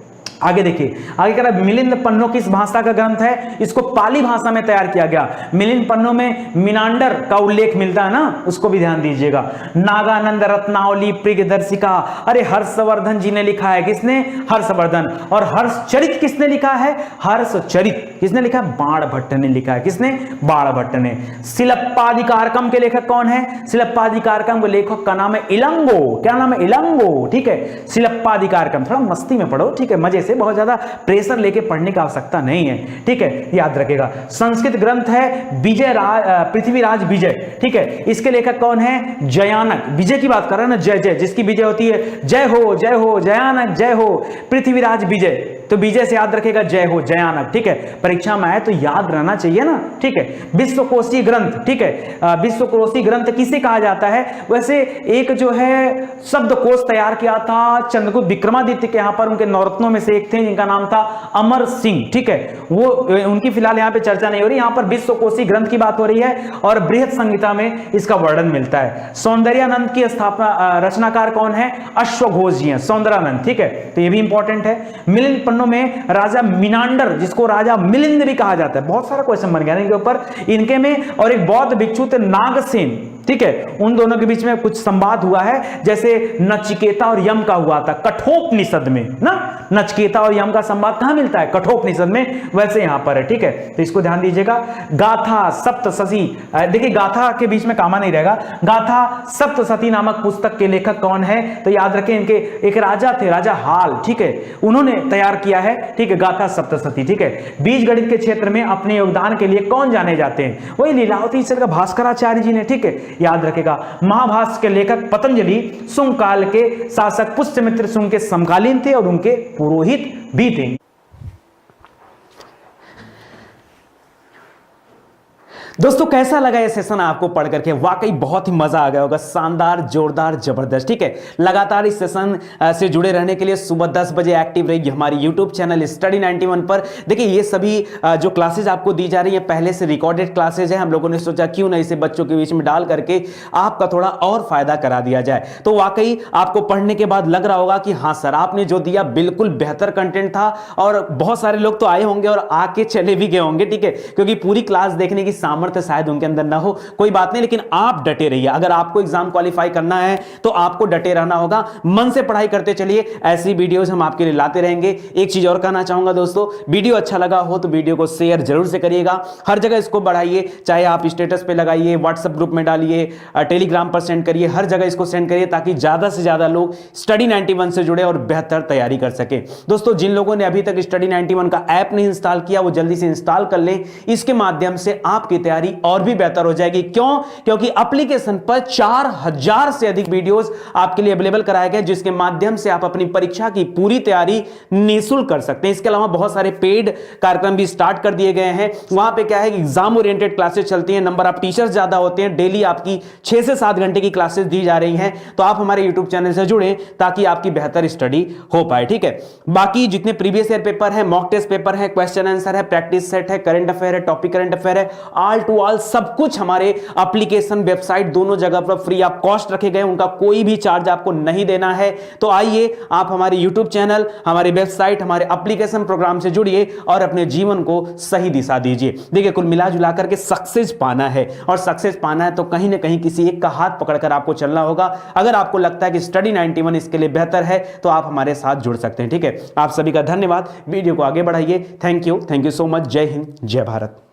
आगे देखिए, आगे कह रहा है मिलिंद पन्नो किस भाषा का ग्रंथ है, इसको पाली भाषा में तैयार किया गया। मिलिंद पन्नो में मिनांडर का उल्लेख मिलता है ना, उसको भी ध्यान दीजिएगा। नागानंद रत्नावली प्रियदर्शिका, अरे हर्षवर्धन जी ने लिखा है, किसने, हर्षवर्धन। और हर्षचरित किसने लिखा है, हर्षचरित किसने लिखा है, बाणभट्ट ने लिखा है, किसने, बाणभट्ट ने। शिलप्पाधिकारकम के लेखक कौन है, शिलप्पाधिकारकम के लेखक का नाम है इलंगो, क्या नाम है, इलंगो, ठीक है। शिलप्पाधिकारकम, थोड़ा मस्ती में पढ़ो, ठीक है, मजे से, बहुत ज्यादा प्रेशर लेके पढ़ने की आवश्यकता नहीं है, ठीक है, याद रखेगा। संस्कृत ग्रंथ है पृथ्वीराज विजय, ठीक है। इसके लेखक कौन है, जयानक, विजय की बात कर रहे हैं ना, जय जय, जिसकी विजय होती है, जय हो जय हो, जयानक जय हो, पृथ्वीराज विजय, तो विजय से याद रखेगा जय हो, जयानक, ठीक है। परीक्षा में आए तो याद रहना चाहिए ना, ठीक है। विश्वकोशी ग्रंथ, ठीक है, विश्वकोशी ग्रंथ किसे कहा जाता है, वैसे एक जो है शब्दकोश तैयार किया था चंद्रगुप्त विक्रमादित्य के, यहां पर उनके नौरत्नों में से एक थे जिनका नाम था अमर सिंह, ठीक है। वो उनकी फिलहाल यहां पे चर्चा नहीं हो रही, यहां पर विश्वकोशी ग्रंथ की बात हो रही है और बृहत संहिता में इसका वर्णन मिलता है। सौंदर्यानंद की स्थापना रचनाकार कौन है, अश्वघोष जी हैं, सौंदर्यानंद, ठीक है, तो ये भी इंपॉर्टेंट है। मिलिंद पन्नों में राजा मिनांडर, जिसको राजा मिलिंद भी कहा जाता है, बहुत सारा क्वेश्चन बन गया इनके ऊपर, इनके में, और एक बौद्ध भिक्षु थे नागसेन, ठीक है, उन दोनों के बीच में कुछ संवाद हुआ है, जैसे नचिकेता और यम का हुआ था कठोपनिषद में ना, नचिकेता और यम का संवाद कहां मिलता है, कठोपनिषद में, वैसे यहां पर है, ठीक है। तो इसको ध्यान दीजिएगा। गाथा सप्तशती, देखिए गाथा के बीच में कामा नहीं रहेगा, गाथा सप्तशती नामक पुस्तक के लेखक कौन है, तो याद रखें इनके एक राजा थे, राजा हाल, ठीक है, उन्होंने तैयार किया है, ठीक है, गाथा सप्तशती, ठीक है। बीज गणित के क्षेत्र में अपने योगदान के लिए कौन जाने जाते हैं, वही लीलावती का भास्कराचार्य जी ने, ठीक है, याद रखेगा। महाभाष्य के लेखक पतंजलि सुंग काल के शासक पुष्यमित्र सुंग के समकालीन थे और उनके पुरोहित भी थे। दोस्तों कैसा लगा ये सेशन आपको पढ़ करके? वाकई बहुत ही मजा आ गया होगा, शानदार, जोरदार, जबरदस्त। ठीक है, लगातार इस सेशन से जुड़े रहने के लिए सुबह 10 बजे एक्टिव रहिए हमारी यूट्यूब चैनल स्टडी 91 पर। देखिए ये सभी जो क्लासेज आपको दी जा रही है पहले से रिकॉर्डेड क्लासेज है। हम लोगों ने सोचा क्यों ना इसे बच्चों के बीच में डाल करके आपका थोड़ा और फायदा करा दिया जाए। तो वाकई आपको पढ़ने के बाद लग रहा होगा कि हाँ सर आपने जो दिया बिल्कुल बेहतर कंटेंट था, और बहुत सारे लोग तो आए होंगे और आके चले भी गए होंगे। ठीक है, क्योंकि पूरी क्लास देखने की सामर्थ्य शायद उनके अंदर ना हो, कोई बात नहीं, लेकिन आप डटे रहिए। अगर आपको एग्जाम क्वालिफाई करना है तो आपको डटे रहना होगा, मन से पढ़ाई करते चलिए। ऐसी वीडियोस हम आपके लिए लाते रहेंगे। एक चीज और कहना चाहूंगा दोस्तों, वीडियो अच्छा लगा हो तो वीडियो को शेयर जरूर से करिएगा, हर जगह इसको बढ़ाइए, चाहे आप स्टेटस पे लगाइए, व्हाट्सएप ग्रुप में डालिए, टेलीग्राम पर सेंड करिए, हर जगह इसको सेंड करिए ताकि ज्यादा से ज्यादा लोग स्टडी 91 से जुड़े और बेहतर तैयारी कर सके। दोस्तों जिन लोगों ने अभी तक स्टडी 91 का ऐप नहीं इंस्टॉल किया वो जल्दी से इंस्टॉल कर लें, इसके माध्यम से आपकी तैयारी और भी बेहतर हो जाएगी। क्यों? क्योंकि एप्लीकेशन पर 4000 से अधिक वीडियोस आपके लिए अवेलेबल कराए गए, जिसके माध्यम से आप अपनी परीक्षा की पूरी तैयारी निःशुल्क कर सकते हैं। इसके अलावा बहुत सारे पेड कार्यक्रम भी स्टार्ट कर दिए गए हैं। वहां पे क्या है कि एग्जाम ओरिएंटेड क्लासेस चलती हैं, नंबर ऑफ टीचर्स ज्यादा होते हैं, डेली आपकी 6 से 7 घंटे की क्लासेस दी जा रही हैं। तो आप हमारे यूट्यूब चैनल से जुड़ें ताकि आपकी बेहतर स्टडी हो पाए। ठीक है, बाकी जितने प्रीवियस ईयर पेपर है, मॉक टेस्ट पेपर है, क्वेश्चन आंसर है, प्रैक्टिस सेट है, करंट अफेयर है, टॉपिक करंट अफेयर है, ऑल टू ऑल सब कुछ हमारे एप्लीकेशन, वेबसाइट दोनों जगह पर फ्री ऑफ कॉस्ट रखे गए, उनका कोई भी चार्ज आपको नहीं देना है। तो आइए आप हमारे यूट्यूब चैनल, हमारी वेबसाइट, हमारे एप्लीकेशन प्रोग्राम से जुड़िए और अपने जीवन को सही दिशा दीजिए। देखिए कुल मिला जुला करके सक्सेस पाना है, और सक्सेस पाना है तो कहीं ना कहीं किसी एक का हाथ पकड़कर आपको चलना होगा। अगर आपको लगता है कि स्टडी 91 इसके लिए बेहतर है तो आप हमारे साथ जुड़ सकते हैं। ठीक है, आप सभी का धन्यवाद, वीडियो को आगे बढ़ाइए। Thank you so much. जय हिंद, जय भारत।